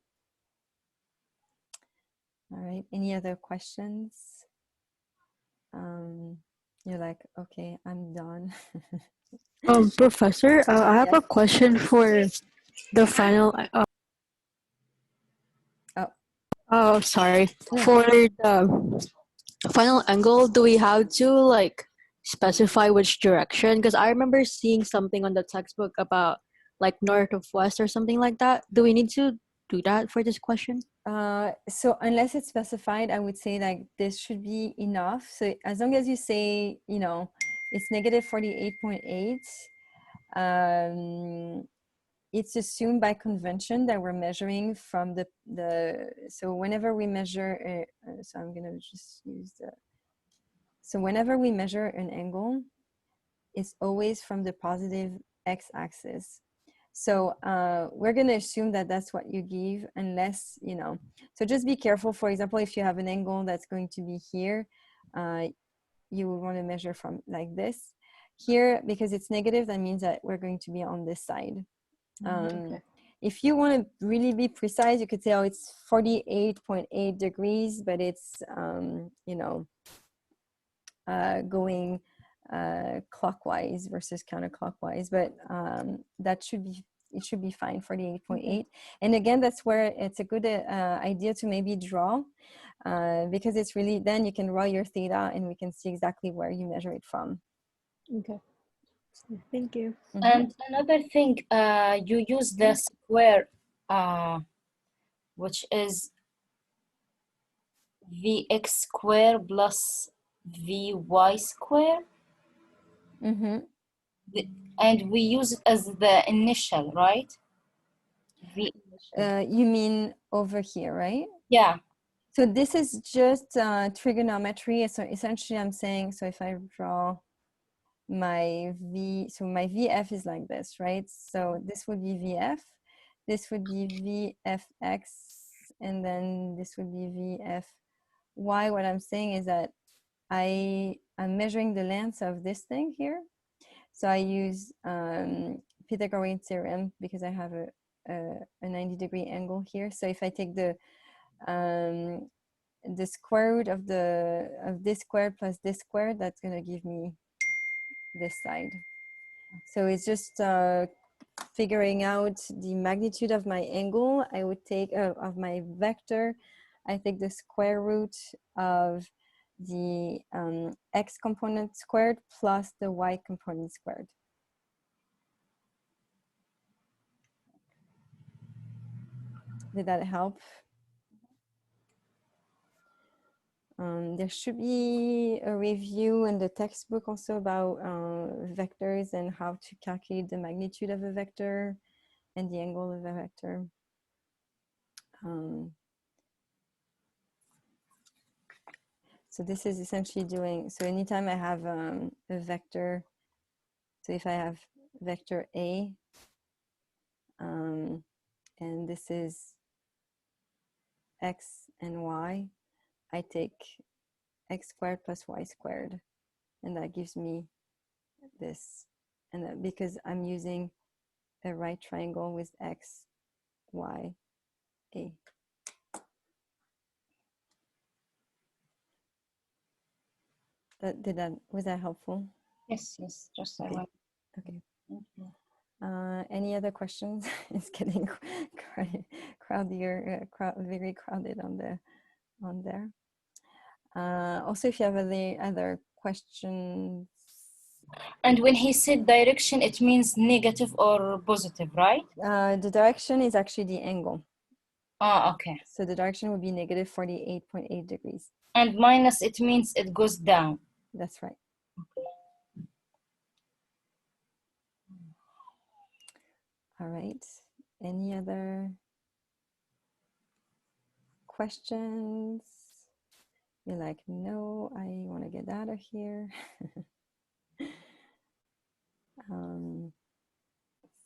All right, any other questions? You're like, okay, I'm done. Professor, I have a question for the final. Oh, sorry. No. For the final angle, do we have to like specify which direction? Because I remember seeing something on the textbook about like north of west or something like that. Do we need to do that for this question? So unless it's specified, I would say like this should be enough. So as long as you say, you know, it's negative 48.8, it's assumed by convention that we're measuring from so whenever we measure, so I'm gonna just use so whenever we measure an angle, it's always from the positive x-axis. So we're going to assume that that's what you give unless, you know, so just be careful. For example, if you have an angle that's going to be here, you will want to measure from like this. Here, because it's negative, that means that we're going to be on this side. Okay. If you want to really be precise, you could say, oh, it's 48.8 degrees, but it's, you know, going clockwise versus counterclockwise, but that should be, it should be fine, 48.8. And again, that's where it's a good idea to maybe draw, because it's really, then you can draw your theta and we can see exactly where you measure it from. Okay. Thank you. And another thing, you use the square, which is Vx square plus Vy square. And we use it as the initial, right? You mean over here, right? Yeah. So this is just trigonometry. So essentially I'm saying, so if I draw my V, so my VF is like this, right? So this would be VF, this would be VFX, and then this would be VFY. What I'm saying is that I'm measuring the length of this thing here. So I use Pythagorean theorem because I have a 90-degree angle here. So if I take the square root of this squared plus this squared, that's going to give me this side. So it's just figuring out the magnitude of my angle. I would take of my vector. I take the square root of the x component squared plus the y component squared. Did that help? There should be a review in the textbook also about vectors and how to calculate the magnitude of a vector and the angle of a vector. So this is essentially doing, so anytime I have a vector, so if I have vector A, and this is x and y, I take x squared plus y squared, and that gives me this. And that, because I'm using a right triangle with x, y, a. Was that helpful? Yes, just okay. Okay. Any other questions? It's getting very crowded on there. Also, if you have any other questions. And when he said direction, it means negative or positive, right? The direction is actually the angle. Oh, okay. So the direction would be negative 48.8 degrees. And minus, it means it goes down. That's right. All right. Any other questions? You're like, no, I want to get out of here.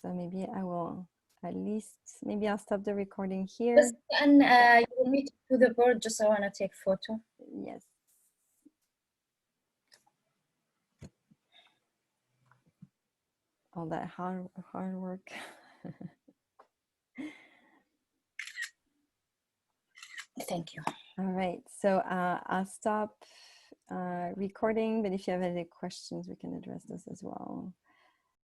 So maybe I will maybe I'll stop the recording here. And you repeat to the board, just I want to take photo. Yes. All that hard work. Thank you. All right, so I'll stop recording, but if you have any questions, we can address this as well.